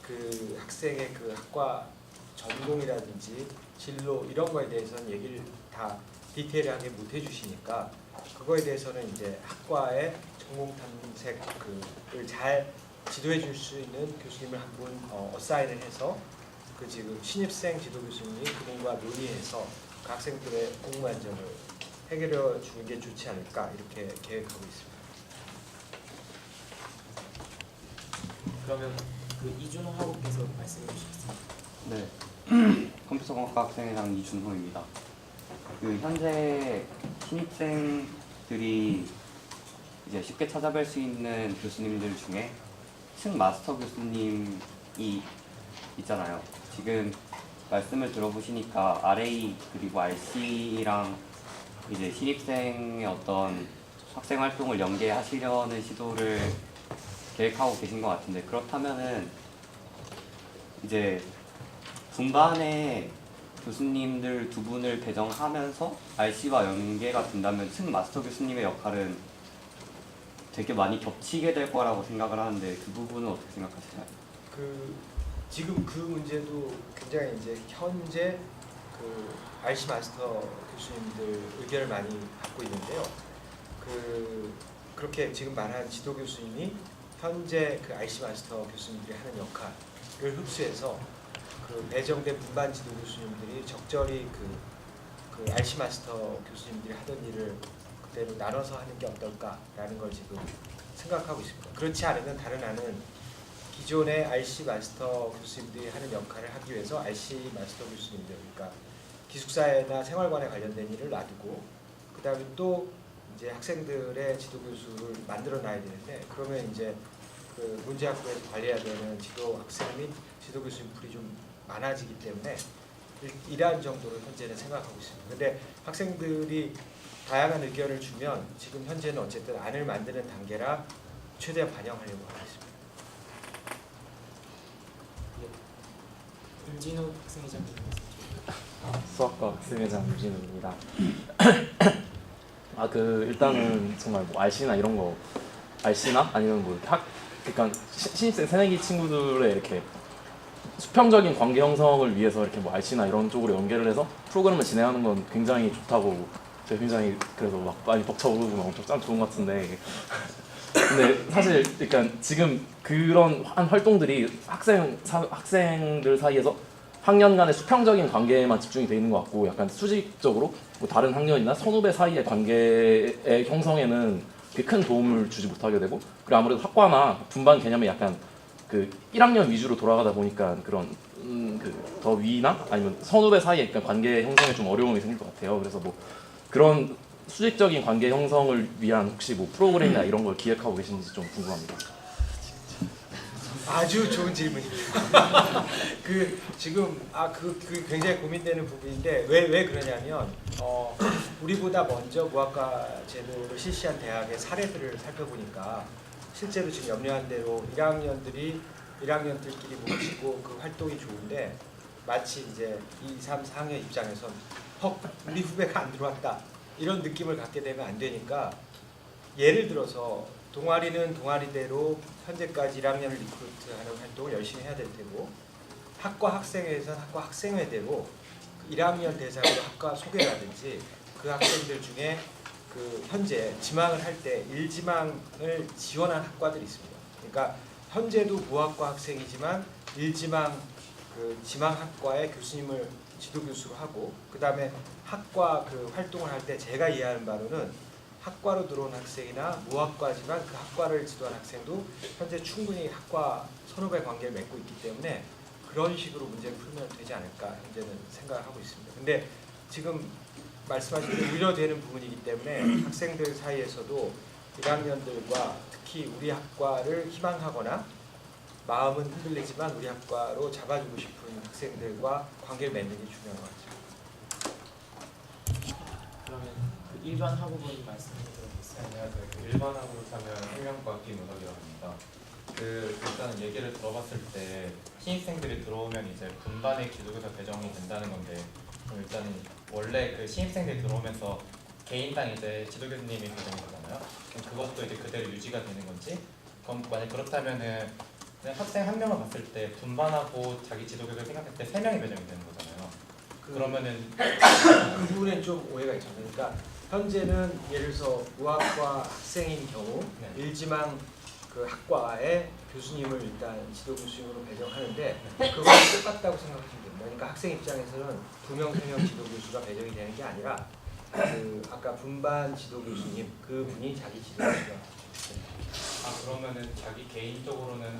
그 학생의 그 학과 전공이라든지 진로 이런 거에 대해서는 얘기를 다 디테일하게 못 해주시니까 그거에 대해서는 이제 학과의 전공 탐색을 잘 지도해 줄 수 있는 교수님을 한 분 어사인을 해서 그 지금 신입생 지도 교수님이 그분과 논의해서 그 학생들의 공부 안정을 해결해 주는 게 좋지 않을까 이렇게 계획하고 있습니다. 그러면 그 이준호 학우께서 말씀해 주시겠습니다. 네, 컴퓨터공학과 학생회장 이준호입니다. 그 현재 신입생들이 이제 쉽게 찾아뵐 수 있는 교수님들 중에 층 마스터 교수님이 있잖아요. 지금 말씀을 들어보시니까 RA 그리고 RC랑 이제 신입생의 어떤 학생 활동을 연계하시려는 시도를 계획하고 계신 것 같은데 그렇다면은 이제 분반에 교수님들 2분을 배정하면서 RC와 연계가 된다면 층 마스터 교수님의 역할은 되게 많이 겹치게 될 거라고 생각을 하는데 그 부분은 어떻게 생각하시나요? 지금 그 문제도 굉장히 이제 현재 그 RC 마스터 교수님들 의견을 많이 받고 있는데요. 그렇게 지금 말한 지도 교수님이 현재 그 RC 마스터 교수님들이 하는 역할을 흡수해서 그 배정된 분반 지도 교수님들이 적절히 그 그 RC 마스터 교수님들이 하던 일을 그대로 나눠서 하는 게 어떨까라는 걸 지금 생각하고 있습니다. 그렇지 않으면 다른 안은 기존의 RC 마스터 교수님들이 하는 역할을 하기 위해서 RC 마스터 교수님들, 그러니까 기숙사나 생활관에 관련된 일을 놔두고 그 다음에 또 이제 학생들의 지도 교수를 만들어 놔야 되는데 그러면 이제 그 문제학부에서 관리해야 되는 지도 학생 및 지도 교수님 풀이 좀 많아지기 때문에 이러한 정도로 현재는 생각하고 있습니다. 근데 학생들이 다양한 의견을 주면 지금 현재는 어쨌든 안을 만드는 단계라 최대한 반영하려고 하고 있습니다. 윤진우 학생회장. 수학과 학생회장 유진우입니다. 일단은 정말 뭐 RC나 이런 거 RC나 아니면 뭐 그러니까 신입생 새내기 친구들의 이렇게 수평적인 관계 형성을 위해서 이렇게 뭐 RC나 이런 쪽으로 연계를 해서 프로그램을 진행하는 건 굉장히 좋다고 제가 굉장히 그래서 막 많이 벅차오르고 막 엄청 짱 좋은 것 같은데 근데 사실 그러니까 지금 그런 활동들이 학생들 사이에서 학년 간의 수평적인 관계에만 집중이 돼 있는 것 같고 약간 수직적으로 뭐 다른 학년이나 선후배 사이의 관계의 형성에는 큰 도움을 주지 못하게 되고 그리고 아무래도 학과나 분반 개념이 약간 그 1학년 위주로 돌아가다 보니까 그런 그 더 위나 아니면 선후배 사이의 그러니까 관계 형성에 좀 어려움이 생길 것 같아요. 그래서 뭐 그런 수직적인 관계 형성을 위한 혹시 뭐 프로그램이나 이런 걸 기획하고 계신지 좀 궁금합니다. 아주 좋은 질문입니다. 지금 그 굉장히 고민되는 부분인데 왜 그러냐면 우리보다 먼저 무학과 제도를 실시한 대학의 사례들을 살펴보니까 실제로 지금 염려한 대로 1학년들끼리 뭉치고 그 활동이 좋은데 마치 이제 2, 3, 4학년 입장에선 우리 후배가 안 들어왔다 이런 느낌을 갖게 되면 안 되니까 예를 들어서 동아리는 동아리대로 현재까지 1학년을 리크루트하는 활동을 열심히 해야 될 테고 학과 학생회에서는 학과 학생회대로 1학년 대상으로 학과 소개라든지 그 학생들 중에 그 현재 지망을 할 때 1지망을 지원한 학과들이 있습니다. 그러니까 현재도 무학과 학생이지만 1지망 그 지망학과의 교수님을 지도 교수로 하고 그 다음에 학과 그 활동을 할 때 제가 이해하는 바로는 학과로 들어온 학생이나 무학과지만 그 학과를 지도한 학생도 현재 충분히 학과 선후배 관계를 맺고 있기 때문에 그런 식으로 문제를 풀면 되지 않을까 현재는 생각을 하고 있습니다. 근데 지금 말씀하신 대로 우려되는 부분이기 때문에 학생들 사이에서도 1학년들과 특히 우리 학과를 희망하거나 마음은 흔들리지만 우리 학과로 잡아주고 싶은 학생들과 관계를 맺는 게 중요한 것 같습니다. 그러면 그 일반 학우분 말씀 들어보겠습니다. 안녕하세요. 일반 학으로 사면 행정과 김은덕이라고 합니다. 일단 얘기를 들어봤을 때 신입생들이 들어오면 이제 분반의 기독교사 배정이 된다는 건데 일단은 원래 그 신입생들이 들어오면서 개인당 이제 지도교수님이 배정이 되잖아요. 그것도 이제 그대로 유지가 되는 건지 그럼 만약 그렇다면은 학생 한 명을 봤을 때 분반하고 자기 지도교수를 생각할 때 3명이 배정이 되는 거잖아요. 그러면은 그 부분에 좀 오해가 있죠. 그러니까 현재는 예를 들어서 무학과 학생인 경우 네. 1지망 그 학과의 교수님을 일단 지도 교수님으로 배정하는데 네. 그거랑 똑같다고 생각하시면 됩니다. 그러니까 학생 입장에서는 2명, 3명 지도 교수가 배정이 되는 게 아니라 그 아까 분반 지도 교수님 그 분이 자기 지도 교수가 그러면은 자기 개인적으로는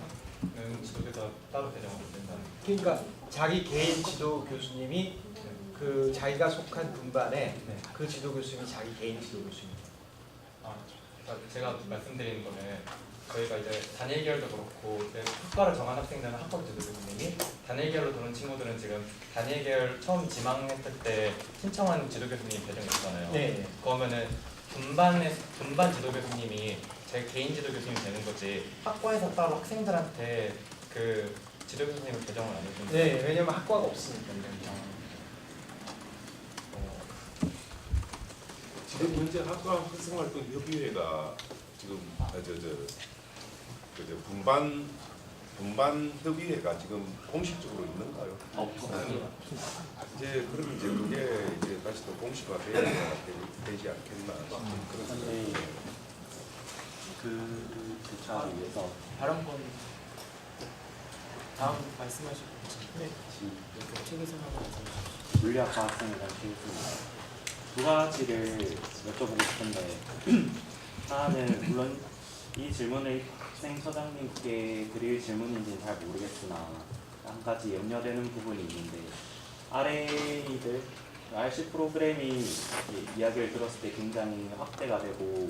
지도교사 따로 배정을 못 된다는 그러니까 자기 개인 지도 교수님이 그 자기가 속한 분반에 네. 그 지도 교수님이 자기 개인 지도 교수입니다. 그러니까 제가 말씀드리는 거는 저희가 이제 단일 계열도 그렇고 이제 학과를 정한 학생들은 학과 지도 교수님이 단일 계열로 들어온 친구들은 지금 단일 계열 처음 지망했을 때 신청한 지도 교수님 배정이 있잖아요. 네. 그러면은 분반 지도 교수님이 제 개인 지도 교수님이 되는 거지 학과에서 따로 학생들한테 그 지도 교수님을 배정을 안 해주는 네, 왜냐면 학과가 없으니까. 지금 현재 학과 학생활동 협의회가 지금 분반 협의회가 지금 공식적으로 있는가요? 이제 그러면 이제 그게 이제 다시 또 공식화돼야 되지 않겠나 그런 생각이 그 주차를 위해서 발언권 다음 말씀하실 분. 네. 책에서 하고 말씀하십시오. 물리학과 학생이랑 최우수입니다. 두 가지를 여쭤보고 싶은데 하나는 물론 이 질문을 학생처장님께 드릴 질문인지는 잘 모르겠으나 한 가지 염려되는 부분이 있는데 RA들 RC 프로그램이 이야기를 들었을 때 굉장히 확대가 되고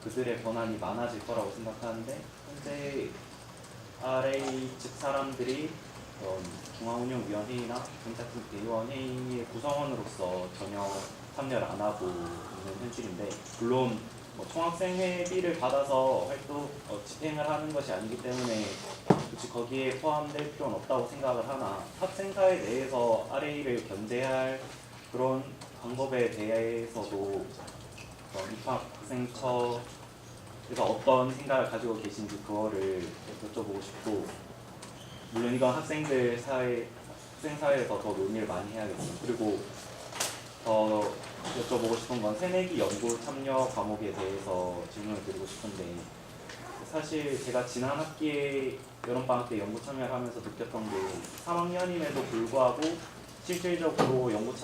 그들의 권한이 많아질 거라고 생각하는데 현재 RA 측 사람들이 중앙운영위원회의나 경찰팀 대의원회의의 구성원으로서 전혀 참여를 안 하고 있는 현실인데 물론 총학생회비를 받아서 활동 집행을 하는 것이 아니기 때문에 굳이 거기에 포함될 필요는 없다고 생각을 하나 학생사회 내에서 RA를 견제할 그런 방법에 대해서도 입학생처에서 어떤 생각을 가지고 계신지 그거를 여쭤보고 싶고 물론 이건 학생사회에서 더 논의를 많이 해야겠죠. 그리고 더 여쭤보고 싶은 건 새내기 연구 참여 과목에 대해서 질문을 드리고 싶은데 사실 제가 지난 학기에 여름방학 때 연구 참여를 하면서 느꼈던 게 3학년임에도 불구하고 실질적으로 연구를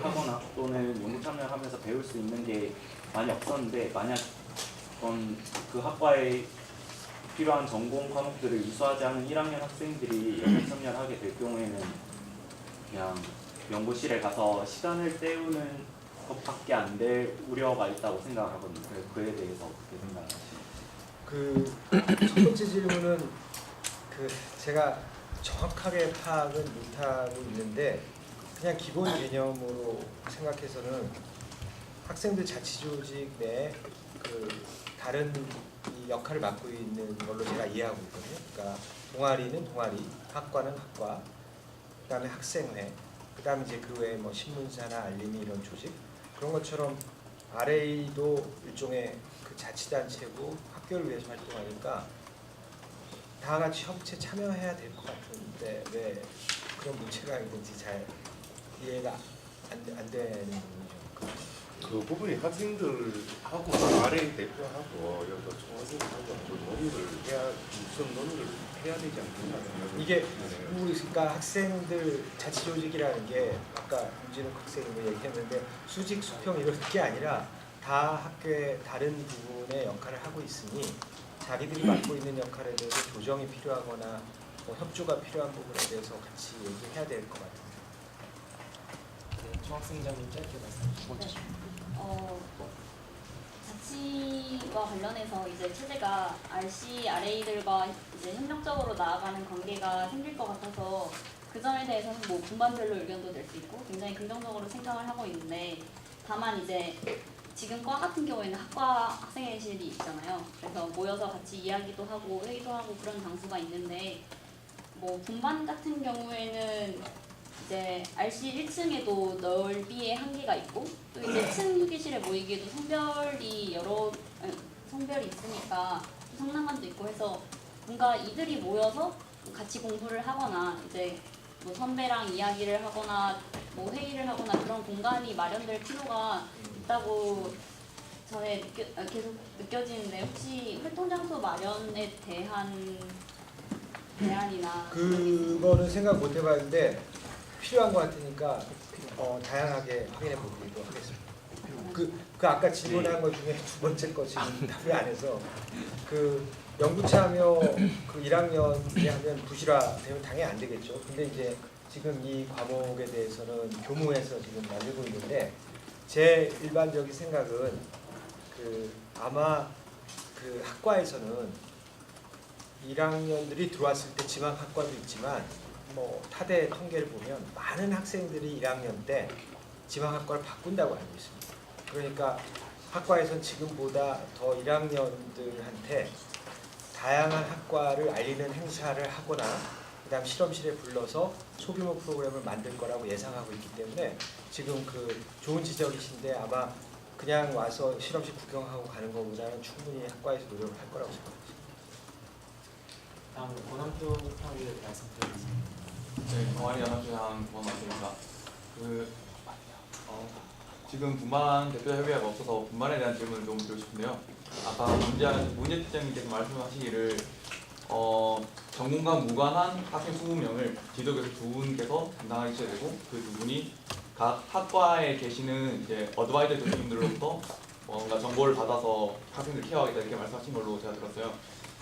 하거나 또는 연구 참여를 하면서 배울 수 있는 게 많이 없었는데 만약 그 학과에 필요한 전공 과목들을 이수하지 않은 1학년 학생들이 연구 참여를 하게 될 경우에는 그냥 연구실에 가서 시간을 때우는 것밖에 안 될 우려가 있다고 생각을 하거든요. 그래서 그에 대해서 어떻게 생각하시나요? 첫 번째 질문은 제가 정확하게 파악은 못하고 있는데 그냥 기본 개념으로 생각해서는 학생들 자치조직 내 다른 이 역할을 맡고 있는 걸로 제가 이해하고 있거든요. 그러니까 동아리는 동아리, 학과는 학과, 그다음에 학생회, 그다음에 이제 그 외에 뭐 신문사나 알림이 이런 조직 그런 것처럼 RA도 일종의 그 자치단체고 학교를 위해서 활동하니까 다 같이 협체 참여해야 될 것 같은데 왜 그런 문제가 있는지 잘 이해가 안 되는 부분이죠. 그 부분이 학생들하고 RA 대표하고 여기 총학생하고 논의를 해야 무슨 논의를 해야 되지 않겠나. 이게 그러니까 학생들 자치조직이라는 게 아까 윤진욱 학생이 얘기했는데 수직 수평 이런 게 아니라 다 학교의 다른 부분의 역할을 하고 있으니 자기들이 맡고 있는 역할에 대해서 조정이 필요하거나 뭐 협조가 필요한 부분에 대해서 같이 얘기해야 될 것 같아요. 네, 총학생장님 짧게 말씀해 주시죠. 자치와 관련해서 이제 체제가 RC, RA들과 이제 협력적으로 나아가는 관계가 생길 것 같아서 그 점에 대해서는 뭐 분반별로 의견도 낼 수 있고 굉장히 긍정적으로 생각을 하고 있는데 다만 이제 지금 과 같은 경우에는 학과 학생회실이 있잖아요. 그래서 모여서 같이 이야기도 하고 회의도 하고 그런 장소가 있는데 뭐 분반 같은 경우에는 이제 RC 1층에도 넓이의 한계가 있고 또 이제 층 휴게실에 모이기에도 성별이 있으니까 상당한도 있고 해서 뭔가 이들이 모여서 같이 공부를 하거나 이제 뭐 선배랑 이야기를 하거나 뭐 회의를 하거나 그런 공간이 마련될 필요가 있다고 전에 계속 느껴지는데 혹시 활동 장소 마련에 대한 대안이나 그거는 생각 못 해봤는데 필요한 것 같으니까 다양하게 확인해 보기로 하겠습니다. 그 아까 질문한 것 중에 두 번째 거 지금 답을 안 해서 그 연구 참여 그 1학년에 하면 부실화 되면 당연히 안 되겠죠. 근데 이제 지금 이 과목에 대해서는 교무에서 지금 만들고 있는데 제 일반적인 생각은 아마 그 학과에서는 1학년들이 들어왔을 때 지망학과도 있지만 뭐 타대 통계를 보면 많은 학생들이 1학년 때 지망학과를 바꾼다고 알고 있습니다. 그러니까 학과에서는 지금보다 더 1학년들한테 다양한 학과를 알리는 행사를 하거나 그다음 실험실에 불러서 소규모 프로그램을 만들 거라고 예상하고 있기 때문에 지금 그 좋은 지적이신데 아마 그냥 와서 실험실 구경하고 가는 것보다는 충분히 학과에서 노력을 할 거라고 생각합니다. 다음으로 권한표 상의 말씀드리겠습니다. 네, 동아리 연합회장 권한표입니다. 지금 분반 대표 협의회가 없어서 분반에 대한 질문을 좀 드리고 싶은데요. 아까 문재 팀장님께서 말씀하시기를 전공과 무관한 학생 20명을 지도교수 두 분께서 담당하셔야 되고 그 두 분이 각 학과에 계시는 이제 어드바이저 교수님들로부터 뭔가 정보를 받아서 학생들 케어하겠다 이렇게 말씀하신 걸로 제가 들었어요.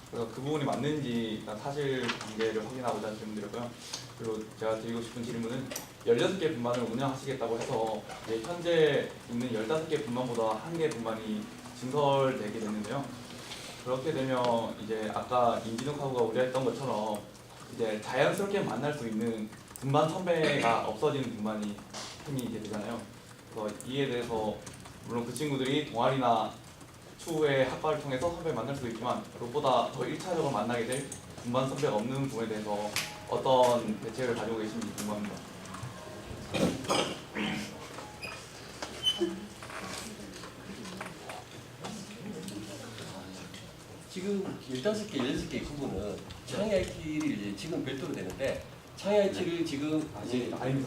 그래서 그 부분이 맞는지 일단 사실관계를 확인하고자 질문드렸고요. 그리고 제가 드리고 싶은 질문은 16개 분반을 운영하시겠다고 해서 이제 현재 있는 15개 분반보다 1개 분반이 증설되게 됐는데요. 그렇게 되면 이제 아까 임진욱 하고가 우려했던 것처럼 이제 자연스럽게 만날 수 있는 분반 선배가 없어지는 분반이 생기게 되잖아요. 그래서 이에 대해서 물론 그 친구들이 동아리나 추후에 학과를 통해서 선배를 만날 수도 있지만 그것보다 더 1차적으로 만나게 될 분반 선배가 없는 부분에 대해서 어떤 대책을 가지고 계신지 궁금합니다. 지금 15개, 16개 구분은 창의 IT를 이제 지금 별도로 되는데 창의 IT를 지금 이제 아니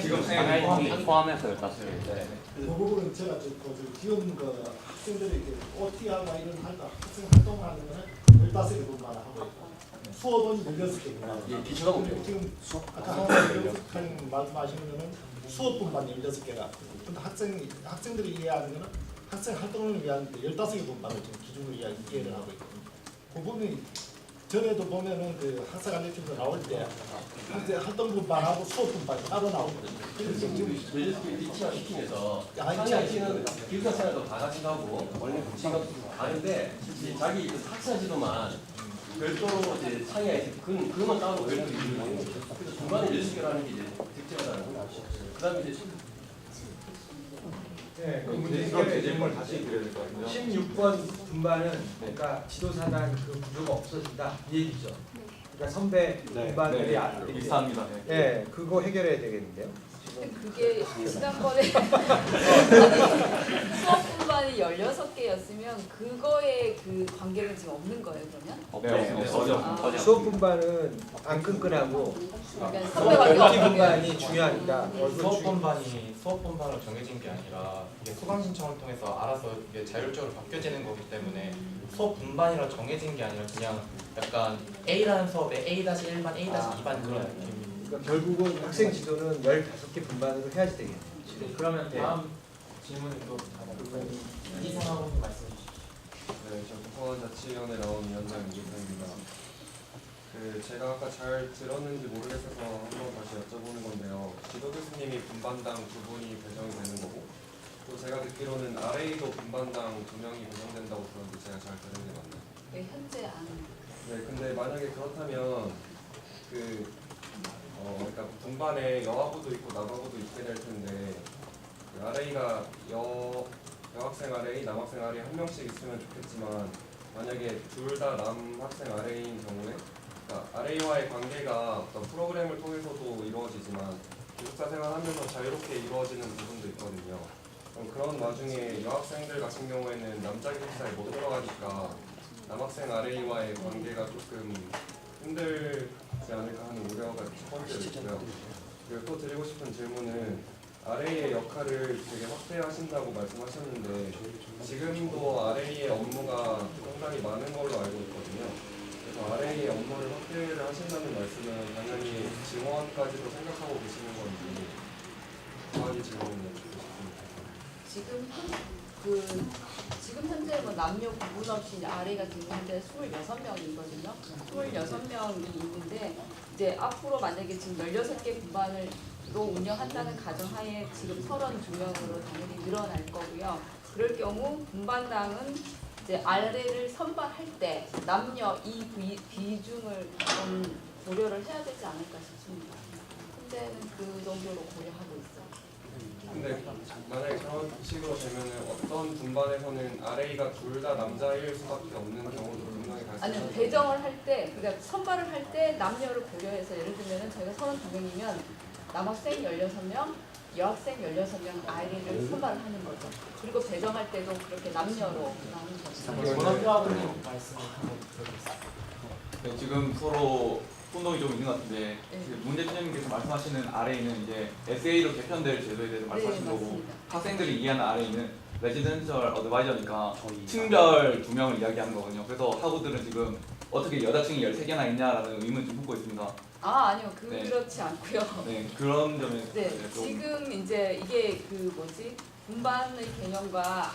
지금 상하이 포함해서 15개. 그 부분은 제가 지금 그 학생들에게 OTR나 이런 학생 활동을 하는 거는 15개 분만 하고 있고 수업은 16개. 예, 기초가 목표. 지금 아까 학생 말씀하시는 거는 수업분만 16개가. 근데 학생들이 이해하는 거는 학생 활동을 위한 15개 분만을 지금 기준으로 이해를 하고 있거든요. 그 부분이 전에도 보면은 그 학생안내팀도 나올 때 이제 활동 분반하고 수업 분반이 따로 나오거든요. 그래서 지금 16개 위치화 시키면서 아, 창의 IT는 기숙사 생활도 다 같이 가고 원래 지금 가는데 이제 자기 학사 지도만 별도로 이제 창의 IT 그만 따로 별도로 이루어지는 거죠. 그래서 중간에 16개라는 게 이제 특징하다는 거고 그다음에 이제 네, 그 문제 질문을 다시 드려야 될 것 같은데요. 16번 분반은 그러니까 지도사단 그 구조가 없어진다 이 얘기죠. 그러니까 선배 분반들이 네, 비슷합니다. 네. 네, 그거 해결해야 되겠는데요. 그게 지난번에 수업 분반이 16개였으면 그거에 그 관계는 지금 없는 거예요, 그러면? 네, 없어져. 수업 분반은 안 끈끈하고 그러니까 선배 관계 OT 없는 분반이 중요하니까 수업 분반으로 정해진 게 아니라 이게 수강 신청을 통해서 알아서 이게 자율적으로 바뀌어지는 거기 때문에 수업 분반이라 정해진 게 아니라 그냥 약간 A라는 수업에 A-1반, A-2반 그런 느낌. 그러니까 결국은 학생 지도는 15개 분반으로 해야지 되겠네요. 그러면 다음 질문을 또 이지성하고 말씀해 주시죠. 네, 저 부서자치위원회 나온 위원장 이기성입니다. 제가 아까 잘 들었는지 모르겠어서 한번 다시 여쭤보는 건데요. 지도 교수님이 분반당 2분이 배정이 되는 거고, 또 제가 듣기로는 RA도 분반당 2명이 배정된다고 들었는데 제가 잘 들은 게 맞나요? 네, 현재 안. 네, 근데 만약에 그렇다면 그러니까 분반에 여하부도 있고 남하부도 있게 될 텐데 RA가 여학생 RA, 남학생 RA 한 명씩 있으면 좋겠지만 만약에 둘 다 남학생 RA인 경우에 그러니까 RA와의 관계가 어떤 프로그램을 통해서도 이루어지지만 기숙사 생활하면서 자유롭게 이루어지는 부분도 있거든요. 그런 와중에 여학생들 같은 경우에는 남자 기숙사에 못 들어가니까 남학생 RA와의 관계가 조금 힘들지 않을까 하는 우려가 첫 번째로 있고요. 그리고 또 드리고 싶은 질문은 RA의 역할을 되게 확대하신다고 말씀하셨는데 지금도 RA의 업무가 상당히 많은 걸로 알고 있거든요. 그래서 RA의 업무를 확대를 하신다는 말씀은 당연히 증원까지도 생각하고 계시는 건지 두 가지 질문을 드리고 싶습니다. 지금 현재 뭐 남녀 구분 없이 RA가 지금 현재 26명이거든요. 26명이 있는데 이제 앞으로 만약에 지금 16개 분반을 운영한다는 가정하에 지금 32명으로 당연히 늘어날 거고요. 그럴 경우 분반당은 이제 RA를 선발할 때 남녀 이 비중을 좀 고려를 해야 되지 않을까 싶습니다. 현재는 그 정도로 고려하고 있어요. 근데 만약에 그런 식으로 되면은 어떤 분반에서는 RA가 둘 다 남자일 수밖에 없는 경우도 분명히 발생하죠. 아니요, 배정을 할 때, 그러니까 선발을 할 때 남녀를 고려해서 예를 들면은 저희가 32명이면 남학생 16명, 여학생 16명 RA를 선발을 하는 거죠. 그리고 배정할 때도 그렇게 남녀로 나오는 거죠. 전학교학원님 말씀을 한번 들어보겠습니다. 네, 지금 서로 혼동이 좀 있는 것 같은데 문제 팀장님께서 말씀하시는 RA는 이제 SA로 개편될 제도에 대해서 말씀하신 거고 맞습니다. 학생들이 이해하는 RA는 레지던셜 어드바이저니까 층별 2명을 이야기하는 거거든요. 그래서 학우들은 지금 어떻게 여자층이 13개나 있냐라는 의문을 좀 품고 있습니다. 아니요, 네. 그렇지 않고요. 네, 그런 점에 네, 좀 지금 이제 이게 그 뭐지? 분반의 개념과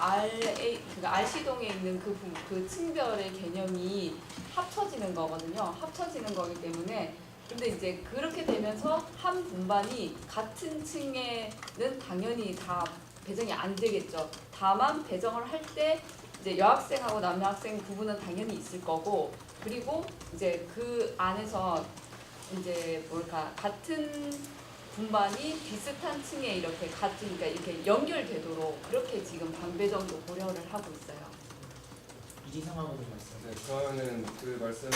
RC동에 있는 그 층별의 개념이 합쳐지는 거거든요. 합쳐지는 거기 때문에 근데 이제 그렇게 되면서 한 분반이 같은 층에는 당연히 다 배정이 안 되겠죠. 다만 배정을 할 때 이제 여학생하고 남여학생 구분은 당연히 있을 거고 그리고 이제 그 안에서 이제 뭘까 같은 분반이 비슷한 층에 이렇게 같은 그러니까 이렇게 연결되도록 그렇게 지금 반배정도 고려를 하고 있어요. 이지상하고는 말씀. 네, 그러면은 그 말씀은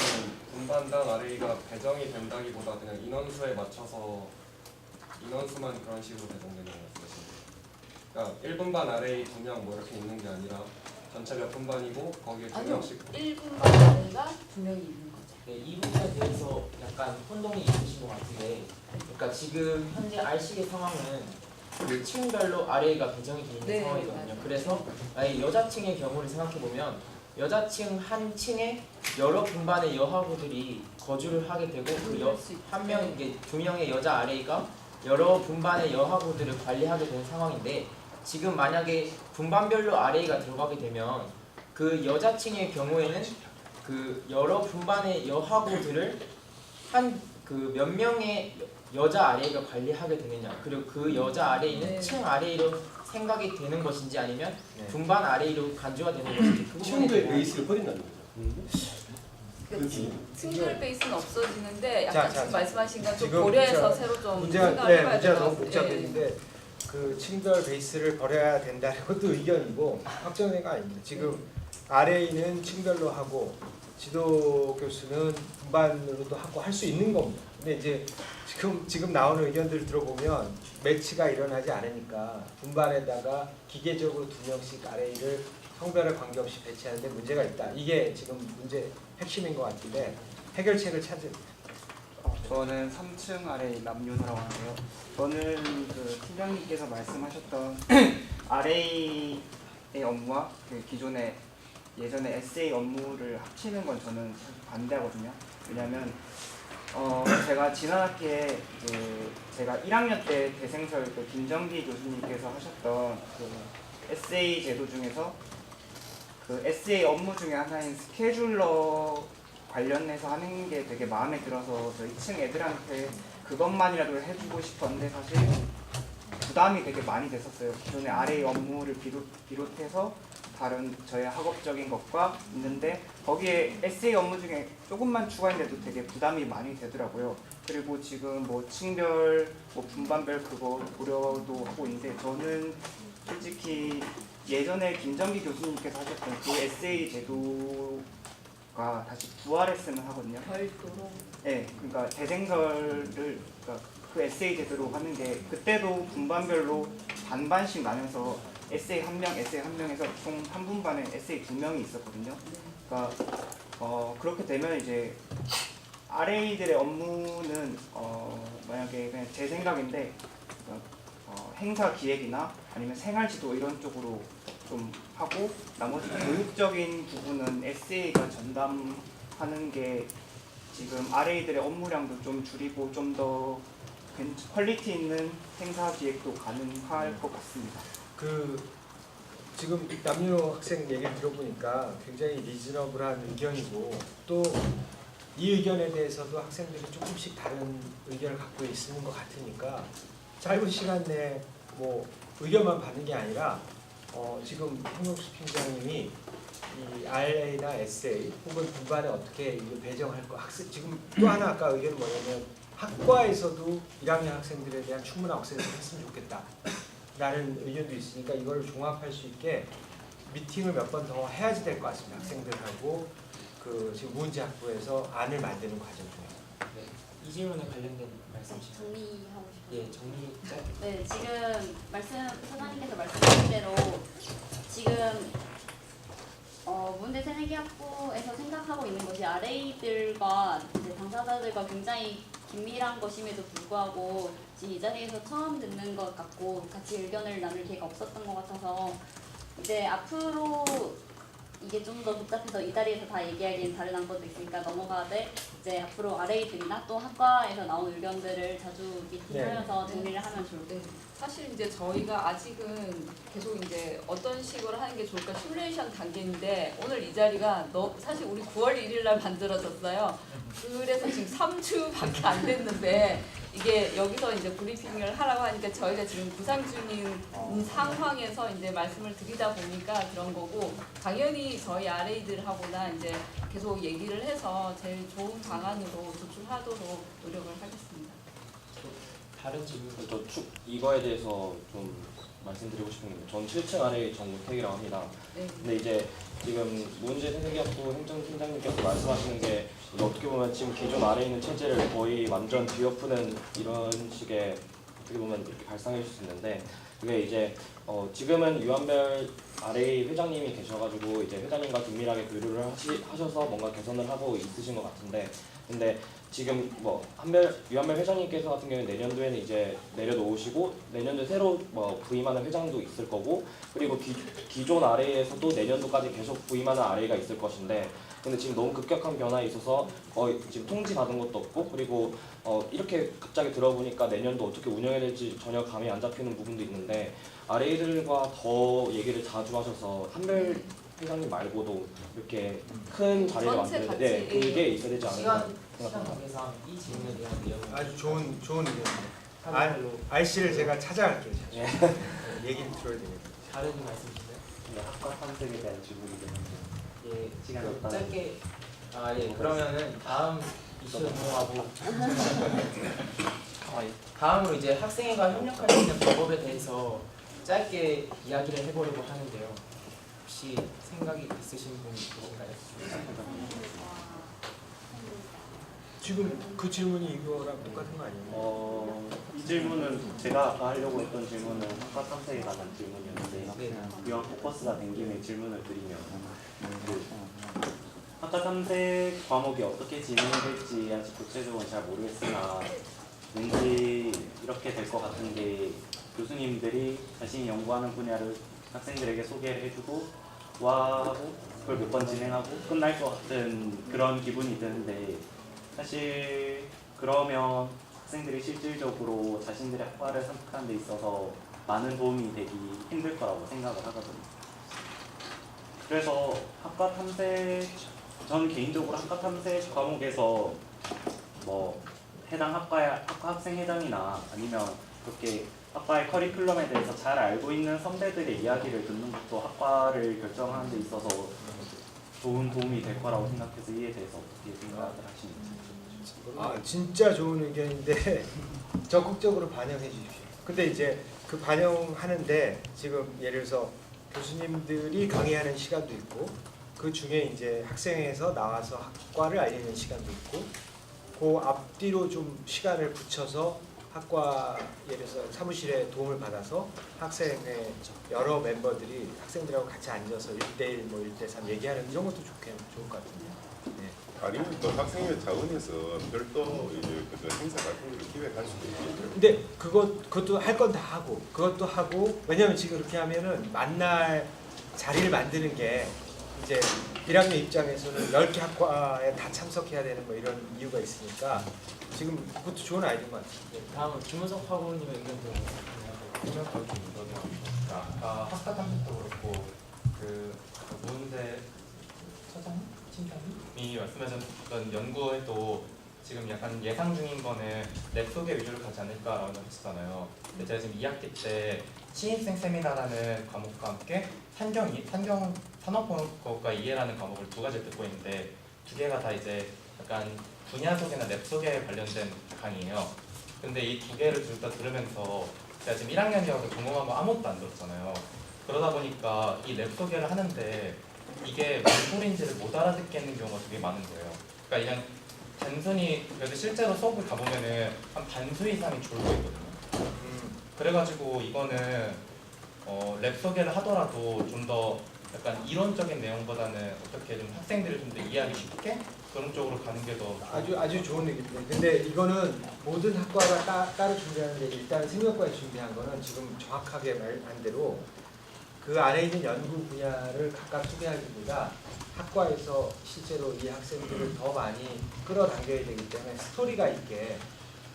분반당 RA가 배정이 된다기보다 그냥 인원수에 맞춰서 인원수만 그런 식으로 배정되는 말씀이신가요? 그러니까 1분반 RA 2명 뭐 이렇게 있는 게 아니라 전체 몇 분반이고 거기에 2명씩 1분반 RA가 2명이 있는 거죠. 네, 이 부분에 대해서 약간 혼동이 있으신 것 같은데, 그러니까 지금 현재 RC의 상황은 그 층별로 RA가 배정이 되어 있는 네, 상황이거든요. 맞아요. 그래서 아예 여자층의 경우를 생각해 보면 여자층 한 층에 여러 분반의 여하구들이 거주를 하게 되고 그 한 명, 이게 2명의 여자 RA가 여러 분반의 여하구들을 관리하게 되는 상황인데, 지금 만약에 분반별로 RA가 들어가게 되면 그 여자층의 경우에는 그 여러 분반의 여하구들을 한 그 몇 명의 여자 RA가 관리하게 되느냐, 그리고 그 여자 RA는 네. 층 RA로 생각이 되는 것인지 아니면 네. 분반 RA로 간주가 되는 것인지 그 부분에 층별 대한 베이스를 버린다는 거죠. 그렇지. 층별 베이스는 없어지는데 약간 지금 말씀하신 건 좀 지금 고려해서 새로 좀 문제가 생각을 해봐야 문제가 될 것 너무 같아요. 복잡했는데 그 층별 베이스를 버려야 된다는 것도 의견이고 확정된 거 아닙니다. 지금 RA는 층별로 하고 지도 교수는 분반으로도 하고 할 수 있는 겁니다. 근데 이제 지금 나오는 의견들을 들어보면 매치가 일어나지 않으니까 분반에다가 기계적으로 2명씩 RA를 성별에 관계없이 배치하는데 문제가 있다. 이게 지금 문제 핵심인 것 같은데 해결책을 찾은. 저는 3층 아래 남윤호라고 하는데요. 저는 그 팀장님께서 말씀하셨던 RA의 업무와 그 기존의 예전에 SA 업무를 합치는 건 저는 사실 반대하거든요. 왜냐하면 제가 지난 학기에 제가 1학년 때 대생설 그 김정기 교수님께서 하셨던 그 SA 제도 중에서 그 SA 업무 중에 하나인 스케줄러 관련해서 하는 게 되게 마음에 들어서 저희 층 애들한테 그것만이라도 해주고 싶었는데 사실 부담이 되게 많이 됐었어요. 기존의 RA 업무를 비롯해서 다른 저의 학업적인 것과 있는데 거기에 SA 업무 중에 조금만 추가했는데도 되게 부담이 많이 되더라고요. 그리고 지금 뭐 층별, 뭐 분반별 그거 고려도 하고 있는데 저는 솔직히 예전에 김정기 교수님께서 하셨던 그 SA 제도가 다시 부활했으면 하거든요. 별도로. 네, 그러니까 대생설을 그러니까 그 SA 제도로 하는 게 그때도 분반별로 반반씩 나눠서 SA 1명, SA 1명에서 총 한 분반에 SA 2명이 있었거든요. 그러니까 그렇게 되면 이제 RA들의 업무는 만약에 그냥 제 생각인데 그러니까 행사 기획이나 아니면 생활지도 이런 쪽으로 좀 하고 나머지 교육적인 부분은 SA가 전담하는 게 지금 RA들의 업무량도 좀 줄이고 좀 더 퀄리티 있는 행사 기획도 가능할 것 같습니다. 그 지금 남윤호 학생 얘기를 들어보니까 굉장히 리즈너블한 의견이고 또 이 의견에 대해서도 학생들이 조금씩 다른 의견을 갖고 있는 것 같으니까 짧은 시간 내에 뭐 의견만 받는 게 아니라 지금 홍명수 팀장님이 이 RA나 SA 혹은 분반에 어떻게 이걸 배정할 거 학생 지금 또 하나 아까 의견은 뭐냐면 학과에서도 1학년 학생들에 대한 충분한 억세를 했으면 좋겠다 라는 의견도 있으니까 이걸 종합할 수 있게 미팅을 몇 번 더 해야지 될 것 같습니다. 학생들하고 그 지금 문제학부에서 안을 만드는 과정 중에. 네, 이 질문에 관련된 말씀이시죠? 정리하고 싶어요. 예, 정리 짧게. 네, 지금 사장님께서 말씀하신 대로 지금 문제 새내기학부에서 생각하고 있는 것이 RA들과 이제 당사자들과 굉장히 긴밀한 것임에도 불구하고 지금 이 자리에서 처음 듣는 것 같고 같이 의견을 나눌 기회가 없었던 것 같아서 이제 앞으로 이게 좀 더 복잡해서 이 자리에서 다 얘기하기엔 다른 안건도 있으니까 넘어가되 이제 앞으로 RA들이나 또 학과에서 나온 의견들을 자주 미팅하면서 정리를 하면 좋을 것 같아요. 사실 이제 저희가 아직은 계속 이제 어떤 식으로 하는 게 좋을까 시뮬레이션 단계인데 오늘 이 자리가 사실 우리 9월 1일 날 만들어졌어요. 그래서 지금 3주밖에 안 됐는데 이게 여기서 이제 브리핑을 하라고 하니까 저희가 지금 구상 중인 상황에서 이제 말씀을 드리다 보니까 그런 거고 당연히 저희 RA들하고나 이제 계속 얘기를 해서 제일 좋은 방안으로 도출하도록 노력을 하겠습니다. 다른 질문. 이거에 대해서 좀 말씀드리고 싶은 게, 전 7층 아래 정우택이라고 합니다. 네. 근데 이제 지금 문제 생각학부 행정팀장님께서 말씀하시는 게 어떻게 보면 지금 기존 아래 있는 체제를 거의 완전 뒤엎는 이런 식의 어떻게 보면 이렇게 발상일 수 있는데, 그게 이제 지금은 유한별 RA 회장님이 계셔가지고 이제 회장님과 긴밀하게 교류를 하셔서 뭔가 개선을 하고 있으신 것 같은데, 근데 지금 뭐 유한별 회장님께서 같은 경우는 내년도에는 이제 내려놓으시고 내년도에 새로 뭐 부임하는 회장도 있을 거고, 그리고 기존 RA에서도 내년도까지 계속 부임하는 RA가 있을 것인데, 근데 지금 너무 급격한 변화에 있어서 지금 통지 받은 것도 없고, 그리고 이렇게 갑자기 들어보니까 내년도 어떻게 운영해야 될지 전혀 감이 안 잡히는 부분도 있는데, RA들과 더 얘기를 자주 하셔서 한별 회장님 말고도 이렇게 큰 자리를 만드는데 그게 있어야 되지 않을까 생각합니다. 이 질문에 대한 내용은 아주 좋은 의견입니다. RC를 제가 찾아갈게요. 얘기를 들어야 되겠다. 다른 말씀 주세요. 네, 학과 탐색에 대한 질문이 되는데 예, 시간이 없다는. 짧게. 예, 그러면은 다음 이슈로 넘어가고 다음으로 이제 학생회가 협력할 수 있는 방법에 대해서 짧게 이야기를 해보려고 하는데요. 혹시 생각이 있으신 분 계신가요? 지금 그 질문이 이거랑 똑같은 거 아니에요? 이 질문은 제가 아까 하려고 했던 질문은 학과 탐색에 관한 질문이었는데, 이왕 포커스가 된 김에 질문을 드리면, 학과 탐색 과목이 어떻게 진행될지 아직 구체적으로 잘 모르겠으나 왠지 이렇게 될 것 같은 게, 교수님들이 자신이 연구하는 분야를 학생들에게 소개를 해주고 하고 그걸 몇 번 진행하고 끝날 것 같은 그런 기분이 드는데, 사실 그러면 학생들이 실질적으로 자신들의 학과를 선택하는 데 있어서 많은 도움이 되기 힘들 거라고 생각을 하거든요. 그래서 학과 탐색, 전 개인적으로 학과 탐색 과목에서 뭐 해당 학과 학생 회장이나 아니면 그렇게 학과의 커리큘럼에 대해서 잘 알고 있는 선배들의 이야기를 듣는 것도 학과를 결정하는 데 있어서 좋은 도움이 될 거라고 생각해서 이에 대해서 어떻게 생각을 하시는지. 진짜 좋은 의견인데 적극적으로 반영해 주십시오. 근데 이제 그 반영하는데 지금 예를 들어서 교수님들이 강의하는 시간도 있고, 그 중에 이제 학생회에서 나와서 학과를 알리는 시간도 있고, 그 앞뒤로 좀 시간을 붙여서 학과 예를 들어서 사무실에 도움을 받아서 학생회 여러 멤버들이 학생들하고 같이 앉아서 1대1 뭐 1대3 얘기하는 이런 것도 좋을 것 같은데요. 네. 아니면 또 학생회 차원에서 별도 이제 그 행사 같은 걸 기획할 수도 있겠죠. 근데 그것도 할 건 다 하고 그것도 하고, 왜냐면 지금 그렇게 하면은 만날 자리를 만드는 게 이제 1학년 입장에서는 10개 학과에 다 참석해야 되는 뭐 이런 이유가 있으니까 지금 그것도 좋은 아이디어인 것 같아요. 네, 다음은 김은석 학우님의 의견도 아까 학과 탐색도 그렇고 그 문제 차장님? 팀장님이 말씀하셨던 연구에도 지금 약간 예상 중인 거는 랩 소개 위주로 가지 않을까라고 하셨잖아요. 근데 제가 지금 2학기 때 신입생 세미나라는 과목과 함께 산업공학과 이해라는 과목을 2가지 듣고 있는데, 2개가 다 이제 약간 분야 소개나 랩 소개에 관련된 강의예요. 근데 이 2개를 둘 다 들으면서 제가 지금 1학년이어서 전공한 거 아무것도 안 들었잖아요. 그러다 보니까 이 랩 소개를 하는데 이게 무슨 소리인지를 못 알아듣겠는 경우가 되게 많은 거예요. 그러니까 그냥 단순히, 그래도 실제로 수업을 가보면은 한 반수 이상이 졸고 있거든요. 그래가지고 이거는 랩 소개를 하더라도 좀 더 약간 이론적인 내용보다는 어떻게 좀 학생들을 좀 더 이해하기 쉽게 그런 쪽으로 가는 게 더 아주 좋은 얘기입니다. 근데 이거는 모든 학과가 따로 준비하는데 일단 생명과에 준비한 거는 지금 정확하게 말한 대로 그 안에 있는 연구 분야를 각각 소개하기보다 학과에서 실제로 이 학생들을 더 많이 끌어당겨야 되기 때문에 스토리가 있게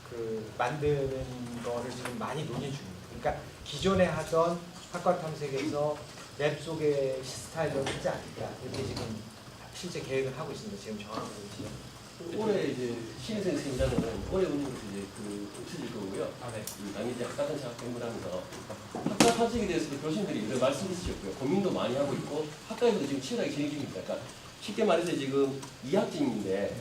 그 만드는 거를 지금 많이 논의 중입니다. 그러니까 기존에 하던 학과 탐색에서 랩 속의 스타일로 하지 않을까 이렇게 지금 실제 계획을 하고 있습니다. 지금 정하고 있죠. 올해 이제 신입생 생자는 올해 운영에서 이제 그 없어질 거고요. 남이 이제 학과 탐색 공부하면서 학과 탐색에 대해서도 교수님들이 여러 말씀 주셨고요. 고민도 많이 하고 있고 학과에서도 지금 치열하게 진행 중입니다. 그러니까 쉽게 말해서 지금 2학점인데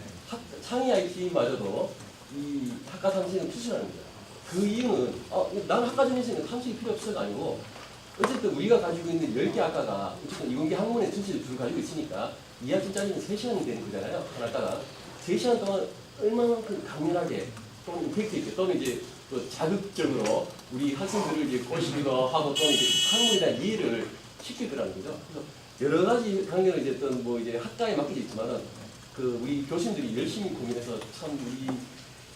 상위 IT마저도 이 학과 탐색은 추천하는 거예요. 그 이유는 나는 학과 전에서는 탐색이 필요 없어가 아니고 어쨌든 우리가 가지고 있는 10개 학과가 어쨌든 이공계 학문의 전체를 둘 가지고 있으니까 2학점짜리는 3시간이 되는 거잖아요. 한 학과가. 3시간 동안 얼마만큼 강렬하게 또는 임팩트 있게 또는 이제 또 자극적으로 우리 학생들을 이제 꼬시기도 하고 또는 이제 학문에 대한 이해를 시키더라는 거죠. 그래서 여러 가지 강연을 이제 어떤 뭐 이제 학과에 맡겨져 있지만은 그 우리 교수님들이 열심히 고민해서 참 우리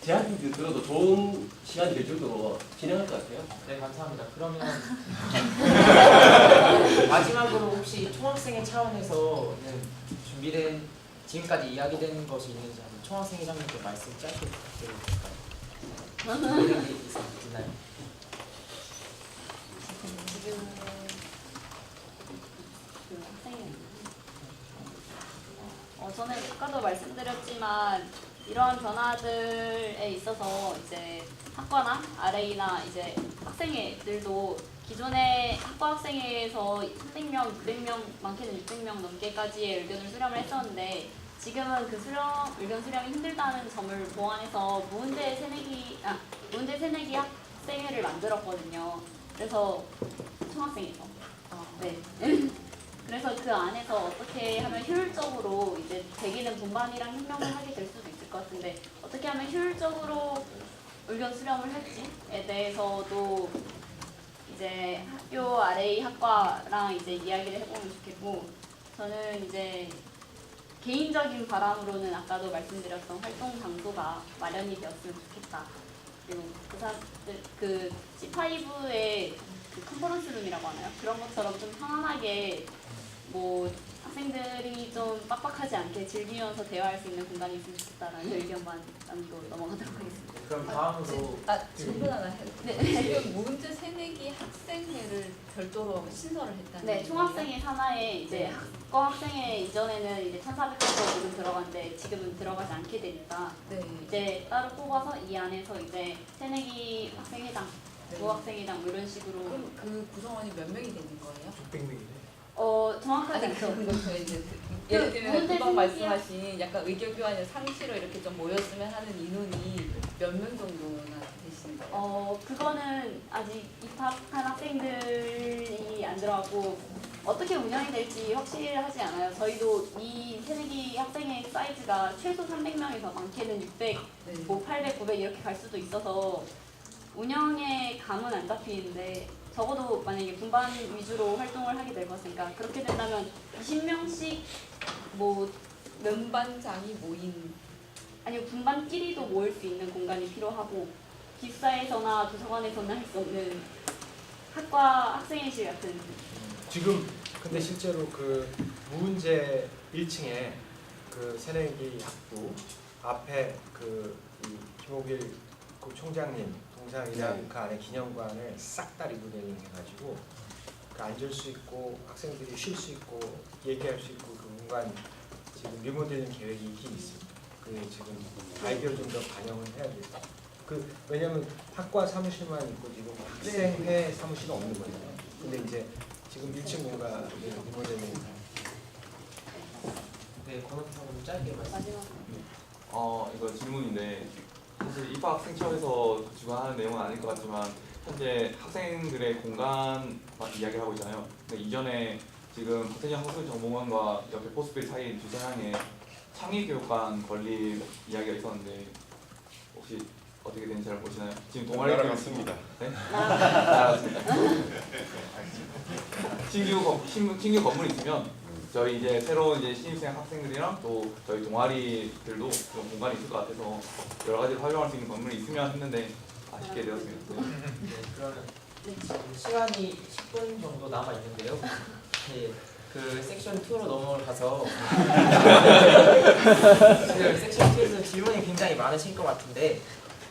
대학생들 들어도 좋은 시간이 될 정도로 진행할 것 같아요. 네, 감사합니다. 그러면 마지막으로 혹시 총학생회 차원에서는 준비된 지금까지 이야기된 것이 있는지 한번 총학생 회장님께 말씀 짧게 부탁드려도 될까요? 준비된 게 있나요? 지금 그 학생회 저는 아까도 말씀드렸지만 이러한 변화들에 있어서 이제 학과나 RA나 이제 학생회들도 기존의 학과 학생회에서 300명, 900명, 많게는 600명 넘게까지의 의견을 수렴을 했었는데 지금은 그 의견 수렴이 힘들다는 점을 보완해서 무은대 새내기 학생회를 만들었거든요. 그래서 총학생회에서 네. 그래서 그 안에서 어떻게 하면 효율적으로 이제 대기는 분반이랑 협력을 하게 될 수도 있을 것 같은데 어떻게 하면 효율적으로 의견 수렴을 할지에 대해서도 이제 학교 RA 학과랑 이제 이야기를 해보면 좋겠고 저는 이제 개인적인 바람으로는 아까도 말씀드렸던 활동 장소가 마련이 되었으면 좋겠다. 그리고 그 C5의 그 컨퍼런스 룸이라고 하나요? 그런 것처럼 좀 편안하게 뭐 학생들이 좀 빡빡하지 않게 즐기면서 대화할 수 있는 공간이 있으면 좋겠다라는 의견만 남기고 넘어가도록 하겠습니다. 그럼 다음으로 질문 하나 해요. 네. 지금 무은재 새내기 학생회를 별도로 신설을 했다는 네, 거예요? 총학생회 산하에 이제 학과 학생회 이전에는 이제 1,400명 지금 들어갔는데 지금은 들어가지 않게 되니까 네. 이제 따로 뽑아서 이 안에서 이제 새내기 학생회장, 부학생회장 뭐 이런 식으로 그럼 그 구성원이 몇 명이 되는 거예요? 600명이네. 정확하게 아니 그 그거죠. 이제 예를 들면 무은재 금방 새내기 말씀하신 약간 의견 교환을 상시로 이렇게 좀 모였으면 하는 인원이 몇 명 정도나 되시는 거예요? 그거는 아직 입학한 학생들이 안 들어가고 어떻게 운영이 될지 확실하지 않아요. 저희도 이 새내기 학생회 사이즈가 최소 300명에서 많게는 600, 뭐 800, 900 이렇게 갈 수도 있어서 운영의 감은 안 잡히는데 적어도 만약에 분반 위주로 활동을 하게 될 것이니까 그렇게 된다면 20명씩 뭐 면반장이 모인 아니요 분반끼리도 모일 수 있는 공간이 필요하고 기숙사에서나 도서관에서는 할 수 없는 학과 학생회실 같은 지금 근데 실제로 그 무은재 1층에 그 새내기 학부 앞에 그 김옥일 그 총장님 동상이랑 그 안에 기념관을 싹 다 리모델링 해가지고 그 앉을 수 있고 학생들이 쉴 수 있고 얘기할 수 있고 그 공간 지금 리모델링 계획이 있긴 있습니다. 그 지금 아이디어를 좀 더 반영을 해야 돼요. 그 왜냐면 학과 사무실만 있고 지금 학생회 사무실은 없는 거예요. 근데 이제 지금 1층 공간 리모델링. 네, 권학사님 짧게 말씀. 이거 질문인데 사실 입학 학생 측에서 주관하는 내용은 아닐 것 같지만 현재 학생들의 공간만 이야기를 하고 있잖아요. 근데 이전에 지금 박태진 학술정보관과 옆에 포스빌 사이 두 상황에 창의교육관 건립 이야기가 있었는데 혹시 어떻게 되는지 잘 보시나요? 지금 좀 동아리 날아갔습니다. 네? 날아갔습니다. 신규 건물이 있으면 저희 이제 새로운 이제 신입생 학생들이랑 또 저희 동아리들도 그런 공간이 있을 것 같아서 여러 가지 활용할 수 있는 건물이 있으면 했는데 아쉽게 되었습니다. 네, 그러면 지금 시간이 10분 정도 남아 있는데요. 네, 그 섹션 2로 넘어가서 지금 섹션 2에서 질문이 굉장히 많으실 것 같은데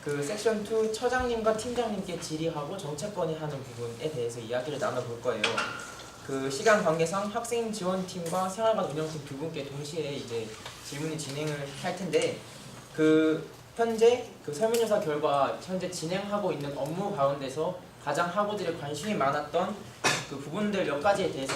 그 섹션 2 처장님과 팀장님께 질의하고 정책건의 하는 부분에 대해서 이야기를 나눠볼 거예요. 그 시간 관계상 학생 지원팀과 생활관 운영팀 두 분께 동시에 이제 질문이 진행을 할 텐데 그 현재 그 설문조사 결과 현재 진행하고 있는 업무 가운데서 가장 학우들의 관심이 많았던 그 부분들 몇 가지에 대해서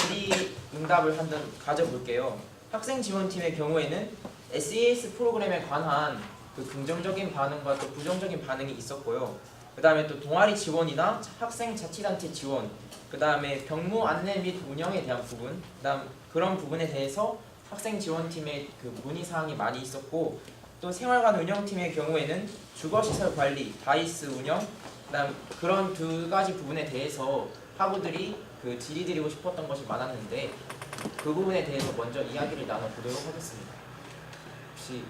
질의 응답을 한번 가져볼게요. 학생 지원팀의 경우에는 SES 프로그램에 관한 그 긍정적인 반응과 또 부정적인 반응이 있었고요. 그 다음에 또 동아리 지원이나 학생 자치단체 지원, 그 다음에 병무 안내 및 운영에 대한 부분, 그다음 그런 부분에 대해서 학생 지원팀의 그 문의 사항이 많이 있었고 또 생활관 운영팀의 경우에는 주거시설 관리, 다이스 운영, 그다음 그런 두 가지 부분에 대해서 학우들이 그 질의드리고 싶었던 것이 많았는데 그 부분에 대해서 먼저 이야기를 나눠보도록 하겠습니다. 혹시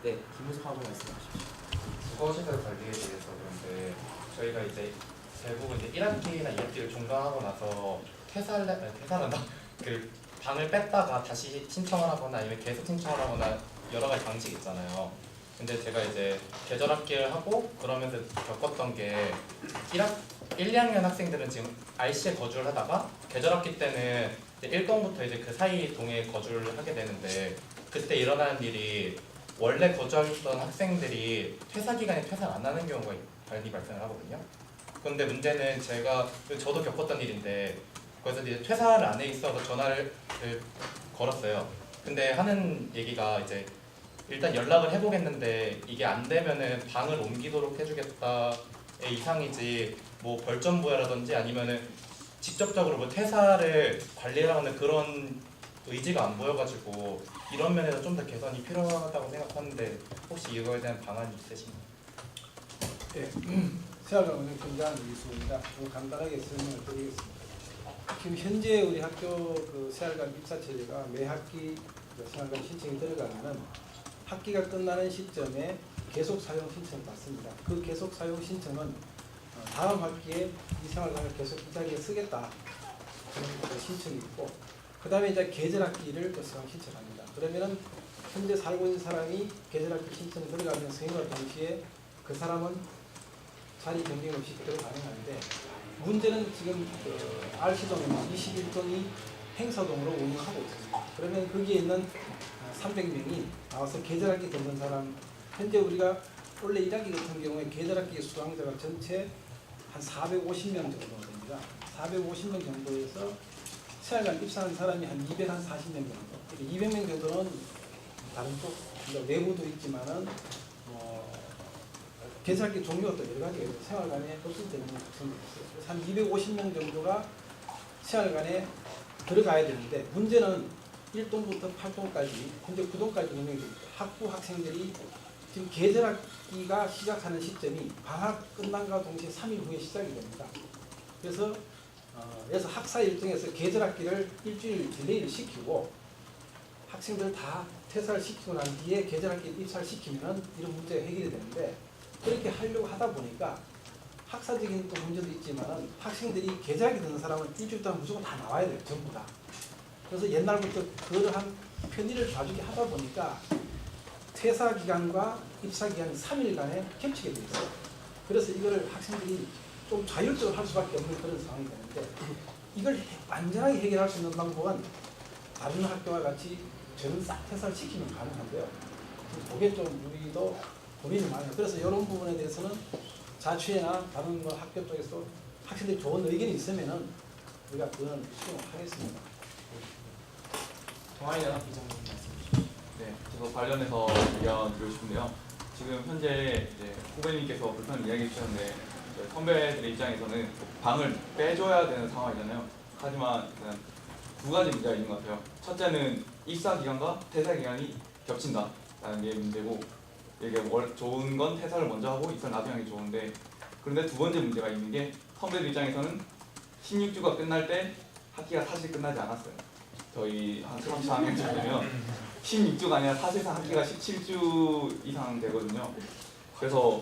네 김우석 학우 말씀하십시오. 주거시설 관리에 대해서 그런데 저희가 이제 대부분 이제 1학기나 2학기를 종강하고 나서 퇴사는 그 방을 뺐다가 다시 신청을 하거나 아니면 계속 신청을 하거나 여러 가지 방식이 있잖아요. 근데 제가 이제 계절학기를 하고 그러면서 겪었던 게 1, 2학년 학생들은 지금 RC에 거주를 하다가 계절학기 때는 이제 1동부터 이제 그 사이 동에 거주를 하게 되는데 그때 일어나는 일이 원래 거주하던 학생들이 퇴사 기간에 퇴사를 안 하는 경우가 많이 발생을 하거든요. 그런데 문제는 저도 겪었던 일인데 그래서 이제 퇴사를 안 해 있어서 전화를 걸었어요. 근데 하는 얘기가 이제 일단 연락을 해보겠는데 이게 안 되면은 방을 옮기도록 해주겠다의 이상이지 뭐 벌점부여라든지 아니면은 직접적으로 뭐 퇴사를 관리하는 그런 의지가 안 보여가지고 이런 면에서 좀 더 개선이 필요하다고 생각하는데 혹시 이거에 대한 방안이 있으신가요? 네, 생활관 운영팀장 이수입니다. 간단하게 설명을 드리겠습니다. 지금 현재 우리 학교 그 생활관 입사 체제가 매 학기 생활관 신청이 들어가면은 학기가 끝나는 시점에 계속 사용 신청을 받습니다. 그 계속 사용 신청은 다음 학기에 이 생활관을 계속 이 자리에 쓰겠다 그런 신청이 있고 그 다음에 이제 계절학기를 또 사용 신청합니다. 그러면은 현재 살고 있는 사람이 계절학기 신청 들어가면 승인과 동시에 그 사람은 자리 변경 없이 그대로 가능한데 문제는 지금 RC동에는 21동이 행사동으로 운영하고 있습니다. 그러면 거기에 있는 300명이 나와서 계절학기 듣는 사람 현재 우리가 원래 1학기 같은 경우에 계절학기 수강자가 전체 한 450명 정도 됩니다. 450명 정도에서 생활관 입사한 사람이 한 240명 정도. 200명 정도는 다른 쪽 외부도 있지만은 계절학기 종류가 또 여러 가지가 있어요. 생활관에 흡수되는 학생들이 있어요. 그래서 한 250명 정도가 생활관에 들어가야 되는데 문제는 1동부터 8동까지 현재 9동까지 운영이 됩니다. 학부 학생들이 지금 계절학기가 시작하는 시점이 방학 끝난과 동시에 3일 후에 시작이 됩니다. 그래서 학사 일정에서 계절학기를 일주일 딜레이를 시키고 학생들 다 퇴사를 시키고 난 뒤에 계절학기 입사를 시키면 이런 문제가 해결이 되는데 그렇게 하려고 하다 보니까 학사적인 또 문제도 있지만 학생들이 계절학기 듣는 사람은 일주일 동안 무조건 다 나와야 돼요. 전부 다. 그래서 옛날부터 그러한 편의를 봐주게 하다 보니까 퇴사 기간과 입사 기간이 3일간에 겹치게 돼 있어요. 그래서 이거를 학생들이 좀 자율적으로 할 수밖에 없는 그런 상황이 되는데 이걸 완전하게 해결할 수 있는 방법은 다른 학교와 같이 저는 싹 퇴사를 시키면 가능한데요. 그게 좀 우리도 고민이 많아요. 그래서 이런 부분에 대해서는 자취회나 다른 학교 쪽에서 학생들이 좋은 의견이 있으면은 우리가 그건 수용을 하겠습니다. 동아리연합 비장님 말씀 주시죠. 네, 저도 관련해서 의견 드리고 싶은데요. 지금 현재 이제 후배님께서 불편을 이야기해 주셨는데 저희 선배들의 입장에서는 방을 빼줘야 되는 상황이잖아요. 하지만 일단 두 가지 문제가 있는 것 같아요. 첫째는 입사 기간과 퇴사 기간이 겹친다라는 게 문제고 이게 좋은 건 퇴사를 먼저 하고 입사를 나중에 하는 게 좋은데, 그런데 두 번째 문제가 있는 게 선배들 입장에서는 16주가 끝날 때 학기가 사실 끝나지 않았어요. 저희 한 3학년 되면 16주가 아니라 사실상 학기가 17주 이상 되거든요. 그래서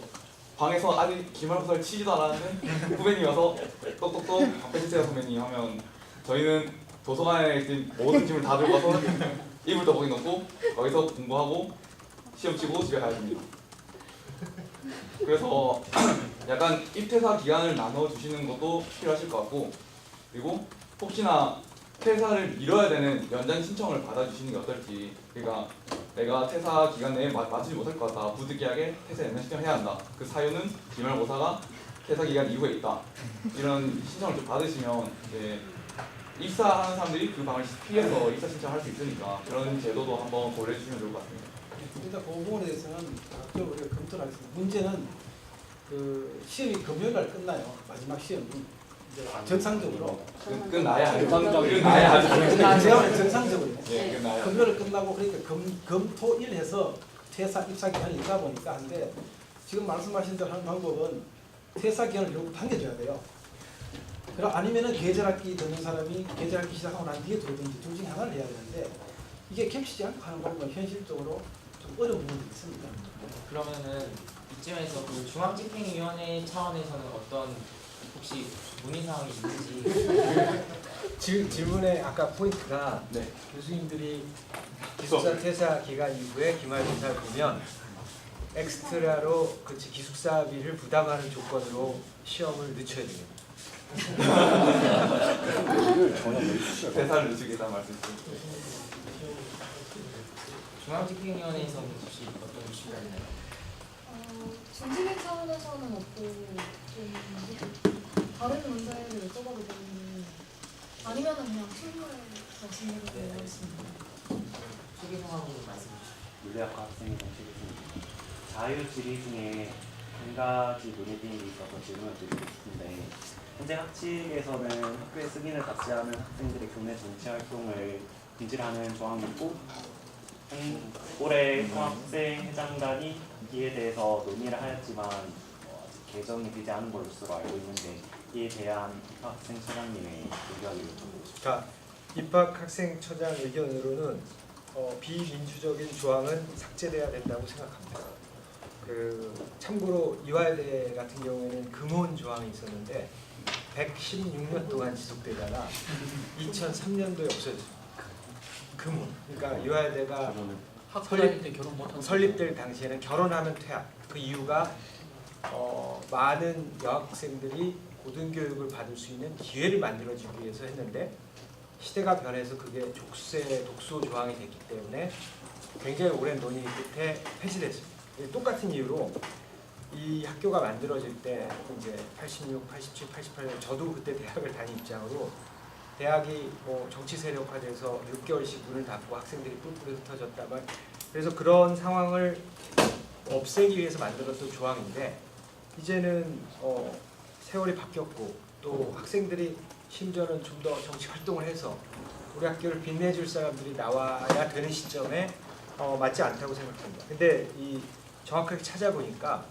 방에서 아직 기말고사를 치지도 않았는데 후배님이 와서 똑똑똑 박배지세요 선배님 하면 저희는 도서관에 있는 모든 짐을 다 들고 와서 이불 떡볶이 넣고 거기서 공부하고 시험 치고 집에 가야 됩니다. 그래서 약간 입퇴사 기간을 나눠주시는 것도 필요하실 것 같고, 그리고 혹시나 퇴사를 미뤄야 되는 연장 신청을 받아주시는 게 어떨지. 그러니까 내가 퇴사 기간 내에 맞추지 못할 것 같다, 부득이하게 퇴사 연장 신청을 해야 한다, 그 사유는 기말고사가 퇴사 기간 이후에 있다, 이런 신청을 좀 받으시면 이제 입사하는 사람들이 그 방을 피해서 입사 신청할 수 있으니까 그런 제도도 한번 고려해 주시면 좋을 것 같습니다. 일단 그 부분에 대해서는 적극적으로 우리가 검토를 하겠습니다. 문제는 그 시험이 금요일 날 끝나요. 마지막 시험이 이제 정상적으로 끝나야 정상적으로 네, 끝나야. 금요일 끝나고, 그러니까 금토일 해서 퇴사 입사 기간이 있다 보니까 한데, 지금 말씀하신 대로 하는 방법은 퇴사 기간을 결국 당겨줘야 돼요. 그럼 아니면은 계절학기 듣는 사람이 계절학기 시작하고 난 뒤에 들든지 둘 중에 하나를 해야 되는데, 이게 겹치지 않고 하는 거는 현실적으로 좀 어려운 부분이 있습니다. 그러면은 이쯤에서 그 중앙집행위원회 차원에서는 어떤 혹시 문의사항이 있는지. 질문의 아까 포인트가 네. 교수님들이 기숙사 퇴사 기간 이후에 기말고사를 보면 엑스트라로 기숙사비를 부담하는 조건으로 시험을 늦춰야 됩니다. 퇴사를 늦추겠다는 말씀이시죠? 중앙집행위원회에서는 혹시 어떤 이슈가 있나요? 중지회 차원에서는 없고 좀 다른 문제를 여쭤봐도 되는데, 아니면은 그냥 실무에 말씀드리도록 하겠습니다. 소개상하고 말씀해 주시죠. 물리학과 학생이 정식했습니다. 자유 질의 중에 한 가지 논의되는 게 있어서 질문을 드리고 싶은데, 현재 학칙에서는 학교의 승인을 받지 않은 학생들의 교내 정치 활동을 금지하는 조항이 있고, 올해 통합생 회장단이 이에 대해서 논의를 하였지만 아직 개정이 되지 않은 것으로 알고 있는데, 이에 대한 입학생처장님의 의견을 자, 입학학생처장 의견으로는 비민주적인 조항은 삭제돼야 된다고 생각합니다. 참고로 이화여대 같은 경우에는 금혼 조항이 있었는데 116년 동안 지속되다가 2003년도에 없어졌습니다. 금혼. 그러니까 이화여대가 설립될 당시에는 결혼하면 퇴학. 그 이유가 많은 여학생들이 고등교육을 받을 수 있는 기회를 만들어주기 위해서 했는데, 시대가 변해서 그게 족쇄 독소 조항이 됐기 때문에 굉장히 오랜 논의 끝에 폐지됐습니다. 똑같은 이유로 이 학교가 만들어질 때 이제 86, 87, 88년 저도 그때 대학을 다닌 입장으로 대학이 정치 세력화돼서 6개월씩 문을 닫고 학생들이 뿔뿔이 흩어졌다. 그래서 그런 상황을 없애기 위해서 만들었던 조항인데, 이제는 세월이 바뀌었고 또 학생들이 심지어는 좀 더 정치 활동을 해서 우리 학교를 빛내줄 사람들이 나와야 되는 시점에 맞지 않다고 생각합니다. 근데 이 정확하게 찾아보니까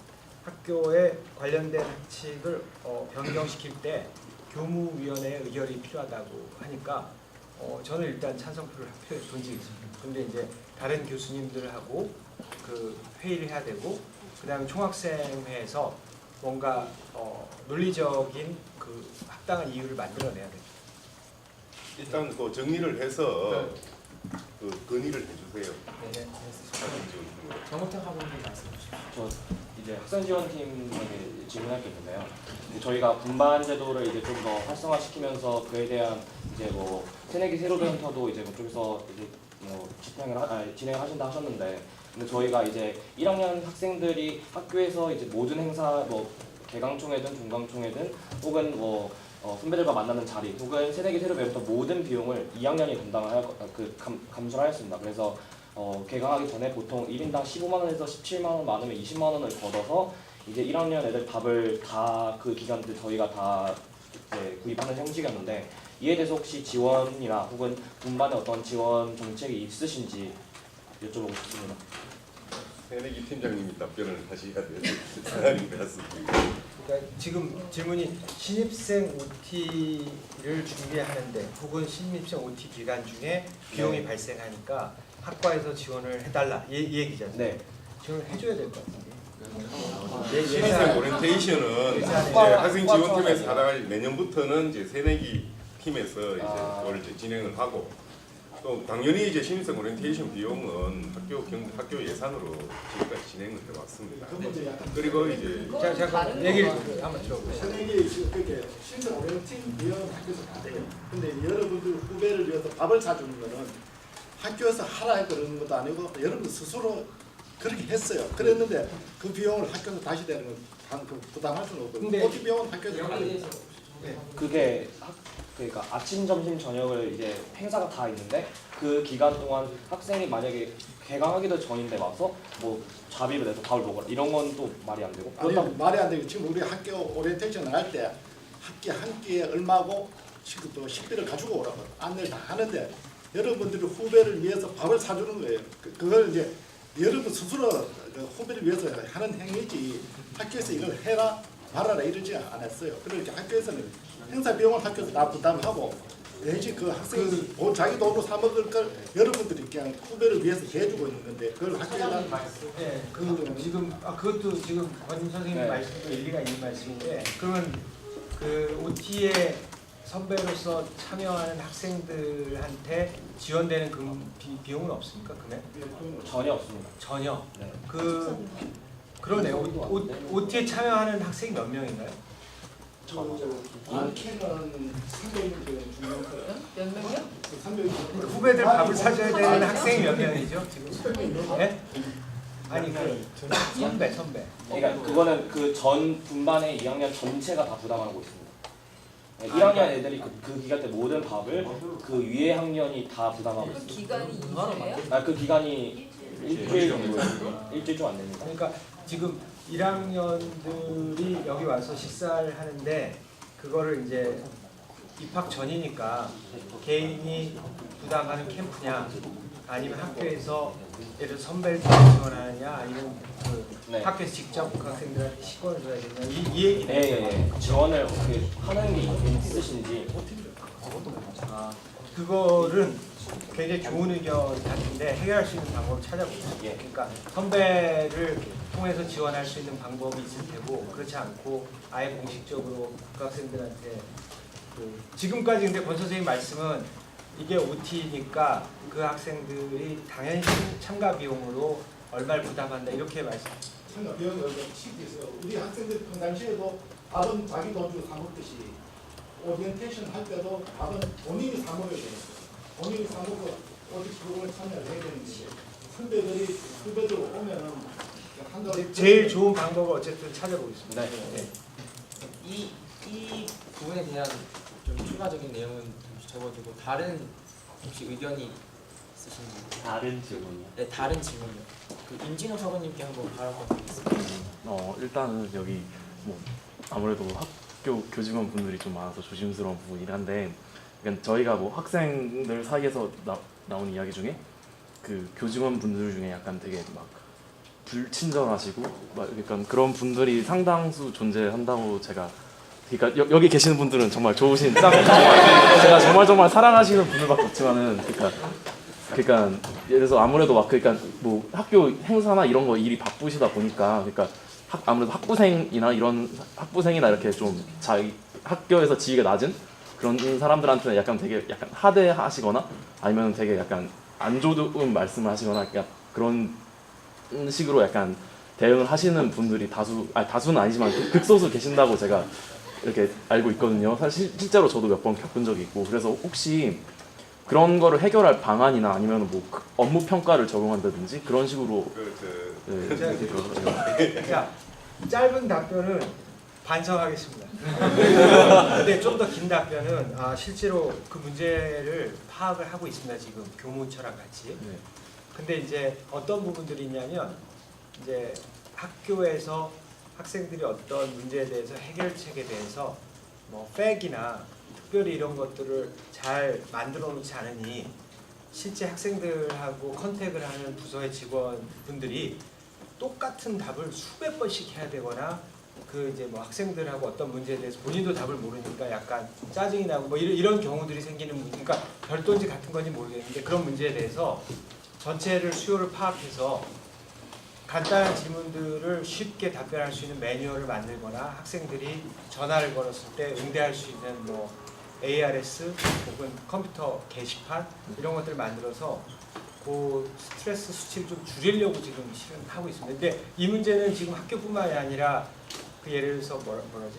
학교에 관련된 학칙을 변경시킬 때 교무위원회의 의결이 필요하다고 하니까 저는 일단 찬성표를 던지겠습니다. 근데 이제 다른 교수님들하고 그 회의를 해야 되고, 그다음에 총학생회에서 뭔가 논리적인 그 합당한 이유를 만들어내야 됩니다. 일단 그 정리를 해서 그 건의를 해주세요. 네. 정우택 학원님 말씀해 주시죠. 저 이제 학생지원팀에게 질문할 게 있는데요. 저희가 분반 제도를 이제 좀 더 활성화시키면서 그에 대한 이제 뭐 새내기 새로도 센터도 이제 그쪽에서 이제 진행하신다 하셨는데, 근데 저희가 이제 1학년 학생들이 학교에서 이제 모든 행사 개강총회든 종강총회든 혹은 선배들과 만나는 자리 혹은 새내기 새로배부터 모든 비용을 2학년이 감수를 하였습니다. 그래서 개강하기 전에 보통 1인당 15만 원에서 17만 원, 많으면 20만 원을 걷어서 이제 1학년 애들 밥을 다 그 기간 때 저희가 다 이제 구입하는 형식이었는데, 이에 대해서 혹시 지원이나 혹은 분반의 어떤 지원 정책이 있으신지 여쭤보고 싶습니다. 새내기 팀장님이 답변을 하셔야 될 상황인 것 같습니다. 그러니까 지금 질문이 신입생 OT를 준비하는데 혹은 신입생 OT 기간 중에 비용이 발생하니까 학과에서 지원을 해달라 이 얘기잖아요. 네. 지원을 해줘야 될 것 같은데. 신입생 오리엔테이션은 이제 학생 지원팀에서 하다가 내년부터는 이제 새내기 팀에서 이제 그걸 이제 진행을 하고 또 당연히 이제 신입생 오리엔테이션 비용은 학교 예산으로 지금까지 진행을 해왔습니다. 그리고 이제 잠깐 얘기를 한번 들어보세요. 새내기 지금 그렇게 신입생 오리엔테이션 비용은 학교에서 다 돼요. 근데 여러분들 후배를 위해서 밥을 사주는 거는 학교에서 하라 그러는 것도 아니고 여러분 스스로 그렇게 했어요. 그랬는데 그 비용을 학교에서 다시 되는 건 부담할 수는 없고 OT 비용은 학교에서 그게 그러니까 아침, 점심, 저녁을 이제 행사가 다 있는데 그 기간 동안 학생이 만약에 개강하기도 전인데 와서 뭐 자비를 내서 밥을 먹어라 이런 건 또 말이 안 되고. 아니 말이 안 되고 지금 우리 학교 오리엔테이션 나갈 때 학기 한 끼에 얼마고 지금 또 식비를 가지고 오라고 안내를 다 하는데 여러분들이 후배를 위해서 밥을 사주는 거예요. 그걸 이제 여러분 스스로 후배를 위해서 하는 행위지 학교에서 이걸 해라 말아라 이러지 않았어요. 그러니까 학교에서는 행사 비용은 학교에서 다 부담하고 대신 그 학생이 자기 돈으로 사 먹을 걸 여러분들이 그냥 후배를 위해서 해주고 있는 건데 그걸 학교에다 네, 그 지금 그것도 지금 권임 선생님 말씀도 일리가 있는 말씀인데 그러면 그 OT에 선배로서 참여하는 학생들한테 지원되는 비용은 없습니까? 금액? 전혀 없습니다. 전혀. 네. 그러네요. OT에 참여하는 학생이 몇 명인가요? 많게는 300명 중요 몇 명이요? 300명. 후배들 밥을 사줘야 되는 학생이 몇 명이죠? 지금? 네? 아니 그 선배. 그러니까 그거는 그 전 분반의 2학년 전체가 다 부담하고 있습니다. 1학년 애들이 그 기간 때 모든 밥을 그 위에 학년이 다 부담하고 있습니다. 그 기간이 2주예요? 그 기간이 일주일 정도예요. 일주일 좀 안 됩니다. 그러니까 지금 1학년들이 여기 와서 식사를 하는데 그거를 이제 입학 전이니까 개인이 부담하는 캠프냐 아니면 학교에서 예를 들어 선배를 지원하느냐 아니면 그 학교에서 직접 그 학생들한테 식권을 줘야 되냐 이 얘기네. 네. 지원을 어떻게 하는 게 있으신지. 그거는 굉장히 좋은 의견 같은데 해결할 수 있는 방법을 찾아보죠. 그러니까 선배를 통해서 지원할 수 있는 방법이 있을 테고 그렇지 않고 아예 공식적으로 그 학생들한테 지금까지 근데 권 선생님 말씀은 이게 OT니까 그 학생들이 당연히 참가 비용으로 얼마를 부담한다 이렇게 말씀. 참가 비용이 쉽게 있어요. 우리 학생들 그 당시에도 밥은 자기 돈 주고 사 먹듯이 오리엔테이션 할 때도 밥은 본인이 사 먹어야 돼요. 본인이 사 먹고 어디 프로그램에 참여를 해야 되는데 후배들 오면은 한 달에 제일 좋은 방법을 어쨌든 찾아보겠습니다. 네. 이 부분에 대한 좀 추가적인 내용은 적어두고 다른 혹시 의견이 있으신지? 다른 질문이요? 네, 다른 질문이요. 그 임진호 사관님께 한번 발언 드리겠습니다. 일단은 여기 뭐 아무래도 학교 교직원 분들이 좀 많아서 조심스러운 부분이긴 한데, 그러니까 저희가 뭐 학생들 사이에서 나온 이야기 중에 그 교직원 분들 중에 약간 되게 막 불친절하시고 막 그러니까 그런 분들이 상당수 존재한다고 제가. 그러니까 여기 계시는 분들은 정말 좋으신 제가 정말 사랑하시는 분들밖에 없지만은 그러니까 예를 들어서 아무래도 막 그러니까 뭐 학교 행사나 이런 거 일이 바쁘시다 보니까 그러니까 아무래도 학부생이나 이렇게 좀 자기 학교에서 지위가 낮은 그런 사람들한테는 약간 되게 약간 하대하시거나 아니면 되게 약간 안 좋은 말씀을 하시거나 그러니까 그런 식으로 약간 대응을 하시는 분들이 다수는 아니지만 극소수 계신다고 제가 이렇게 알고 있거든요. 사실 실제로 저도 몇 번 겪은 적이 있고 그래서 혹시 그런 거를 해결할 방안이나 아니면 뭐 업무 평가를 적용한다든지 그런 식으로 자, 짧은 답변은 반성하겠습니다. 근데 좀 더 긴 답변은 실제로 그 문제를 파악을 하고 있습니다. 지금 교무처랑 같이. 근데 이제 어떤 부분들이 있냐면 이제 학교에서 학생들이 어떤 문제에 대해서 해결책에 대해서 뭐 팩이나 특별히 이런 것들을 잘 만들어 놓지 않으니 실제 학생들하고 컨택을 하는 부서의 직원분들이 똑같은 답을 수백 번씩 해야 되거나 그 이제 뭐 학생들하고 어떤 문제에 대해서 본인도 답을 모르니까 약간 짜증이 나고 뭐 이런 경우들이 생기는 문제, 그러니까 별도인지 같은 건지 모르겠는데 그런 문제에 대해서 전체를 수요를 파악해서 간단한 질문들을 쉽게 답변할 수 있는 매뉴얼을 만들거나 학생들이 전화를 걸었을 때 응대할 수 있는 뭐 ARS 혹은 컴퓨터 게시판 이런 것들을 만들어서 그 스트레스 수치를 좀 줄이려고 지금 실은 하고 있습니다. 근데 이 문제는 지금 학교뿐만이 아니라 그 예를 들어서 뭐라지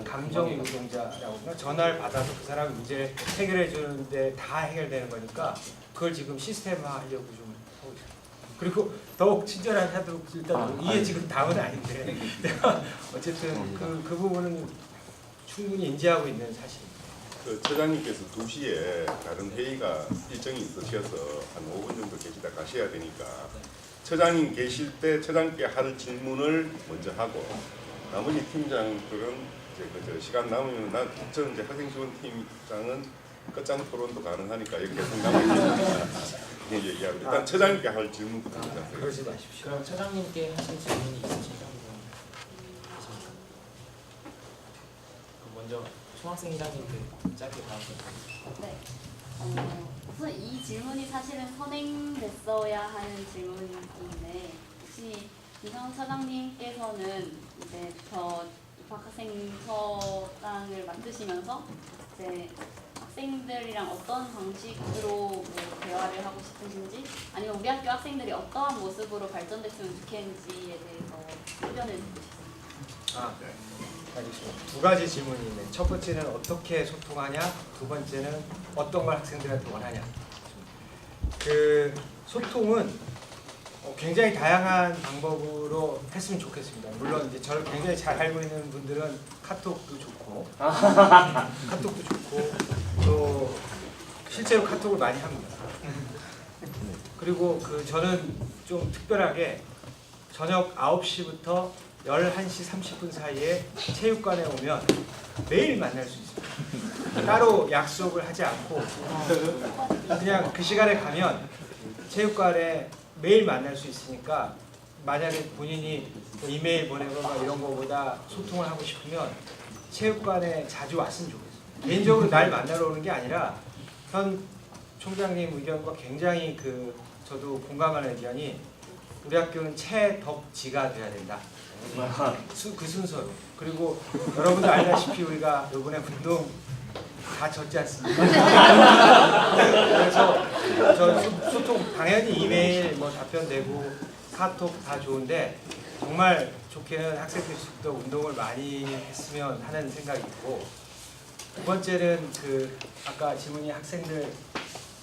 감정 노동자라고 하나 전화를 받아서 그 사람 문제 해결해 주는데 다 해결되는 거니까 그걸 지금 시스템화 하려고 좀 하고 있습니다. 그리고 더욱 친절하도록 일단 이게 지금 답은 아닌데 내가 어쨌든 그 부분은 충분히 인지하고 있는 사실입니다. 그 처장님께서 2시에 다른 회의가 일정이 있으셔서 한 5분 정도 계시다 가셔야 되니까 처장님 계실 때 처장님께 할 질문을 먼저 하고 나머지 팀장들은 이제 그 시간 남으면 저 이제 학생지원팀장은 끝장 토론도 가능하니까 이렇게 생각하시니까 얘기하고 일단 처장님께 할 질문부터 먼저 하세요. 그러지 마십시오. 그럼 처장님께 하실 질문이 있으신가요? 먼저 총학생 회장님께 짧게 나와주세요. 네. 우선 이 질문이 사실은 선행됐어야 하는 질문인데 혹시 이성 차장님께서는 이제 저 입학학생 처장을 맡으시면서 이제 학생들이랑 어떤 방식으로 뭐 대화를 하고 싶으신지 아니면 우리 학교 학생들이 어떠한 모습으로 발전됐으면 좋겠는지에 대해서 의견을 듣고 싶습니다. 알겠습니다. 두 가지 질문이 있네. 첫 번째는 어떻게 소통하냐, 두 번째는 어떤 걸 학생들한테 원하냐. 그 소통은 굉장히 다양한 방법으로 했으면 좋겠습니다. 물론 이제 저를 굉장히 잘 알고 있는 분들은 카톡도 좋고, 카톡도 좋고 또 실제로 카톡을 많이 합니다. 그리고 그 저는 좀 특별하게 저녁 9시부터 11시 30분 사이에 체육관에 오면 매일 만날 수 있습니다. 따로 약속을 하지 않고 그냥 그 시간에 가면 체육관에 매일 만날 수 있으니까 만약에 본인이 이메일 보내고 막 이런 거보다 소통을 하고 싶으면 체육관에 자주 왔으면 좋겠어요. 개인적으로 날 만나러 오는 게 아니라 현 총장님 의견과 굉장히 저도 공감하는 의견이 우리 학교는 채덕지가 돼야 된다. 그 순서로. 그리고 여러분도 알다시피 우리가 이번에 운동 다 졌지 않습니까? 그래서 저 소통 당연히 이메일 뭐 답변되고 카톡 다 좋은데 정말 좋게는 학생들도 운동을 많이 했으면 하는 생각이 있고 두 번째는 아까 질문이 학생들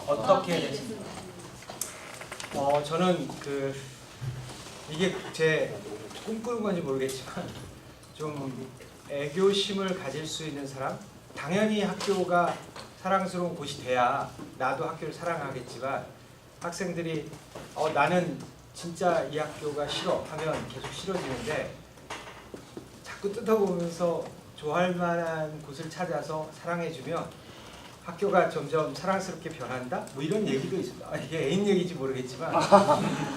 어떻게 해야 되는지 저는 이게 제 꿈꾸는 건지 모르겠지만 좀 애교심을 가질 수 있는 사람 당연히 학교가 사랑스러운 곳이 돼야 나도 학교를 사랑하겠지만 학생들이 나는 진짜 이 학교가 싫어 하면 계속 싫어지는데 자꾸 뜯어보면서 좋아할 만한 곳을 찾아서 사랑해주면 학교가 점점 사랑스럽게 변한다? 뭐 이런 얘기도 있습니다. 이게 애인 얘기인지 모르겠지만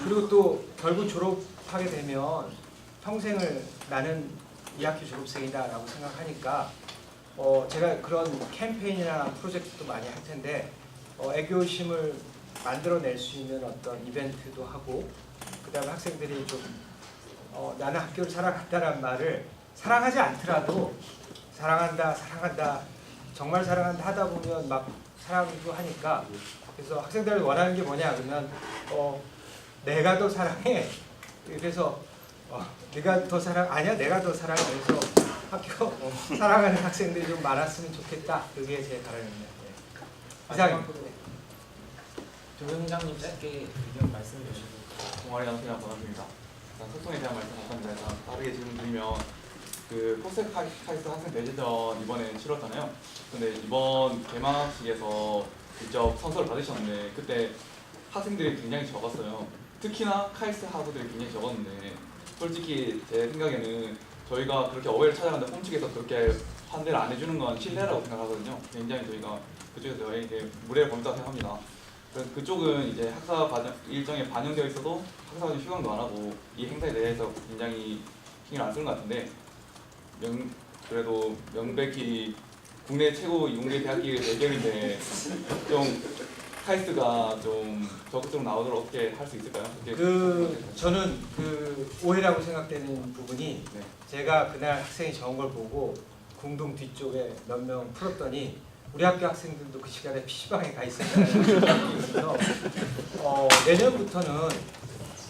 그리고 또 결국 졸업하게 되면 평생을 나는 이 학교 졸업생이다 라고 생각하니까 제가 그런 캠페인이나 프로젝트도 많이 할 텐데 애교심을 만들어낼 수 있는 어떤 이벤트도 하고 그 다음에 학생들이 좀 나는 학교를 사랑한다는 말을 사랑하지 않더라도 사랑한다 사랑한다 정말 사랑한다 하다 보면 막 사랑도 하니까 그래서 학생들이 원하는 게 뭐냐 그러면 내가 더 사랑해 그래서 네가 더 사랑 아니야 내가 더 사랑해 그래서 학교 사랑하는 학생들이 좀 많았으면 좋겠다 그게 제 바람입니다. 이상입니다. 조영장님 짧게 의견 말씀해 주시고 동아리 남편이랑 반갑습니다. 일단 소통에 대한 말씀 감사합니다. 일단 빠르게 질문드리면 포스트 카이스트 학생 대제전 이번에 치렀잖아요. 근데 이번 개막식에서 직접 선서를 받으셨는데 그때 학생들이 굉장히 적었어요. 특히나 카이스트 학우들이 굉장히 적었는데 솔직히 제 생각에는 저희가 그렇게 어웨이를 찾아가는데 홈측에서 그렇게 환대를 안 해주는 건 실례라고 생각하거든요. 굉장히 저희가 그쪽에서 무례를 범했다고 생각합니다. 그래서 그쪽은 이제 학사 과정 일정에 반영되어 있어도 학사 과정 휴강도 안 하고 이 행사에 대해서 굉장히 신경 안 쓰는 것 같은데 그래도 명백히 국내 최고 이공계 대학교의 대결인데 좀 카이스트가 좀 적극적으로 나오도록 어떻게 할 수 있을까요? 저는 오해라고 생각되는 부분이 네. 제가 그날 학생이 적은 걸 보고 궁동 뒤쪽에 몇 명 풀었더니 우리 학교 학생들도 그 시간에 PC방에 가 있었다는 생각이 있어서 내년부터는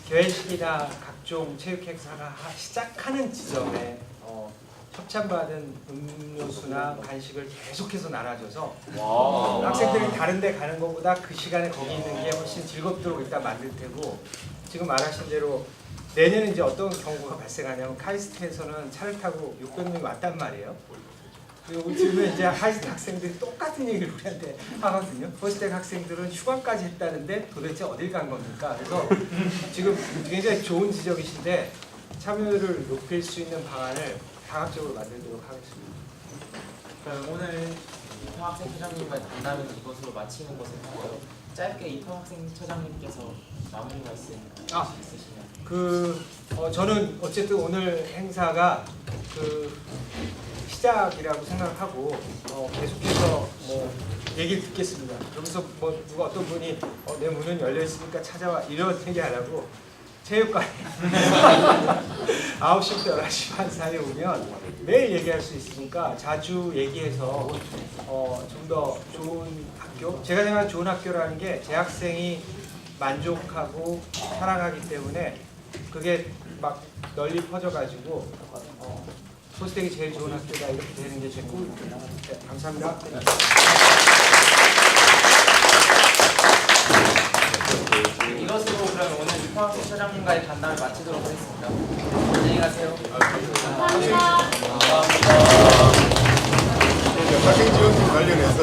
개회식이나 각종 체육 행사가 시작하는 지점에 협찬받은 음료수나 간식을 계속해서 나눠줘서 학생들이 다른 데 가는 것보다 그 시간에 거기 있는 게 훨씬 즐겁도록 일단 만들 테고, 지금 말하신 대로 내년에 이제 어떤 경우가 발생하냐면 카이스트에서는 차를 타고 600명이 왔단 말이에요. 그리고 지금 이제 하이스트 학생들이 똑같은 얘기를 우리한테 하거든요. 퍼스텍 학생들은 휴강까지 했다는데 도대체 어딜 간 겁니까? 그래서 지금 굉장히 좋은 지적이신데 참여를 높일 수 있는 방안을 다각적으로 만들도록 하겠습니다. 그럼 오늘 입학생처장님과의 간담회는 이것으로 마치는 것으로 하고요. 짧게 입학생처장님께서 마무리 말씀 있으시면. 저는 어쨌든 오늘 행사가 시작이라고 생각하고 계속해서 얘기를 듣겠습니다. 여기서 누가 어떤 분이 내 문은 열려 있으니까 찾아와 이런 얘기 안 하고 체육관에 9시부터 11시 반 사이에 오면 매일 얘기할 수 있으니까 자주 얘기해서 좀 더 좋은 학교, 제가 생각하는 좋은 학교라는 게 재학생이 만족하고 사랑하기 때문에 그게 막 널리 퍼져가지고 포스텍이 제일 좋은 학교다 이렇게 되는 게 제 꿈입니다. 네, 감사합니다. 이것으로 그러면 오늘 입학생처장님과의 간담회 마치도록 하겠습니다. 안녕히 가세요. 감사합니다. 학생 지원팀 관련해서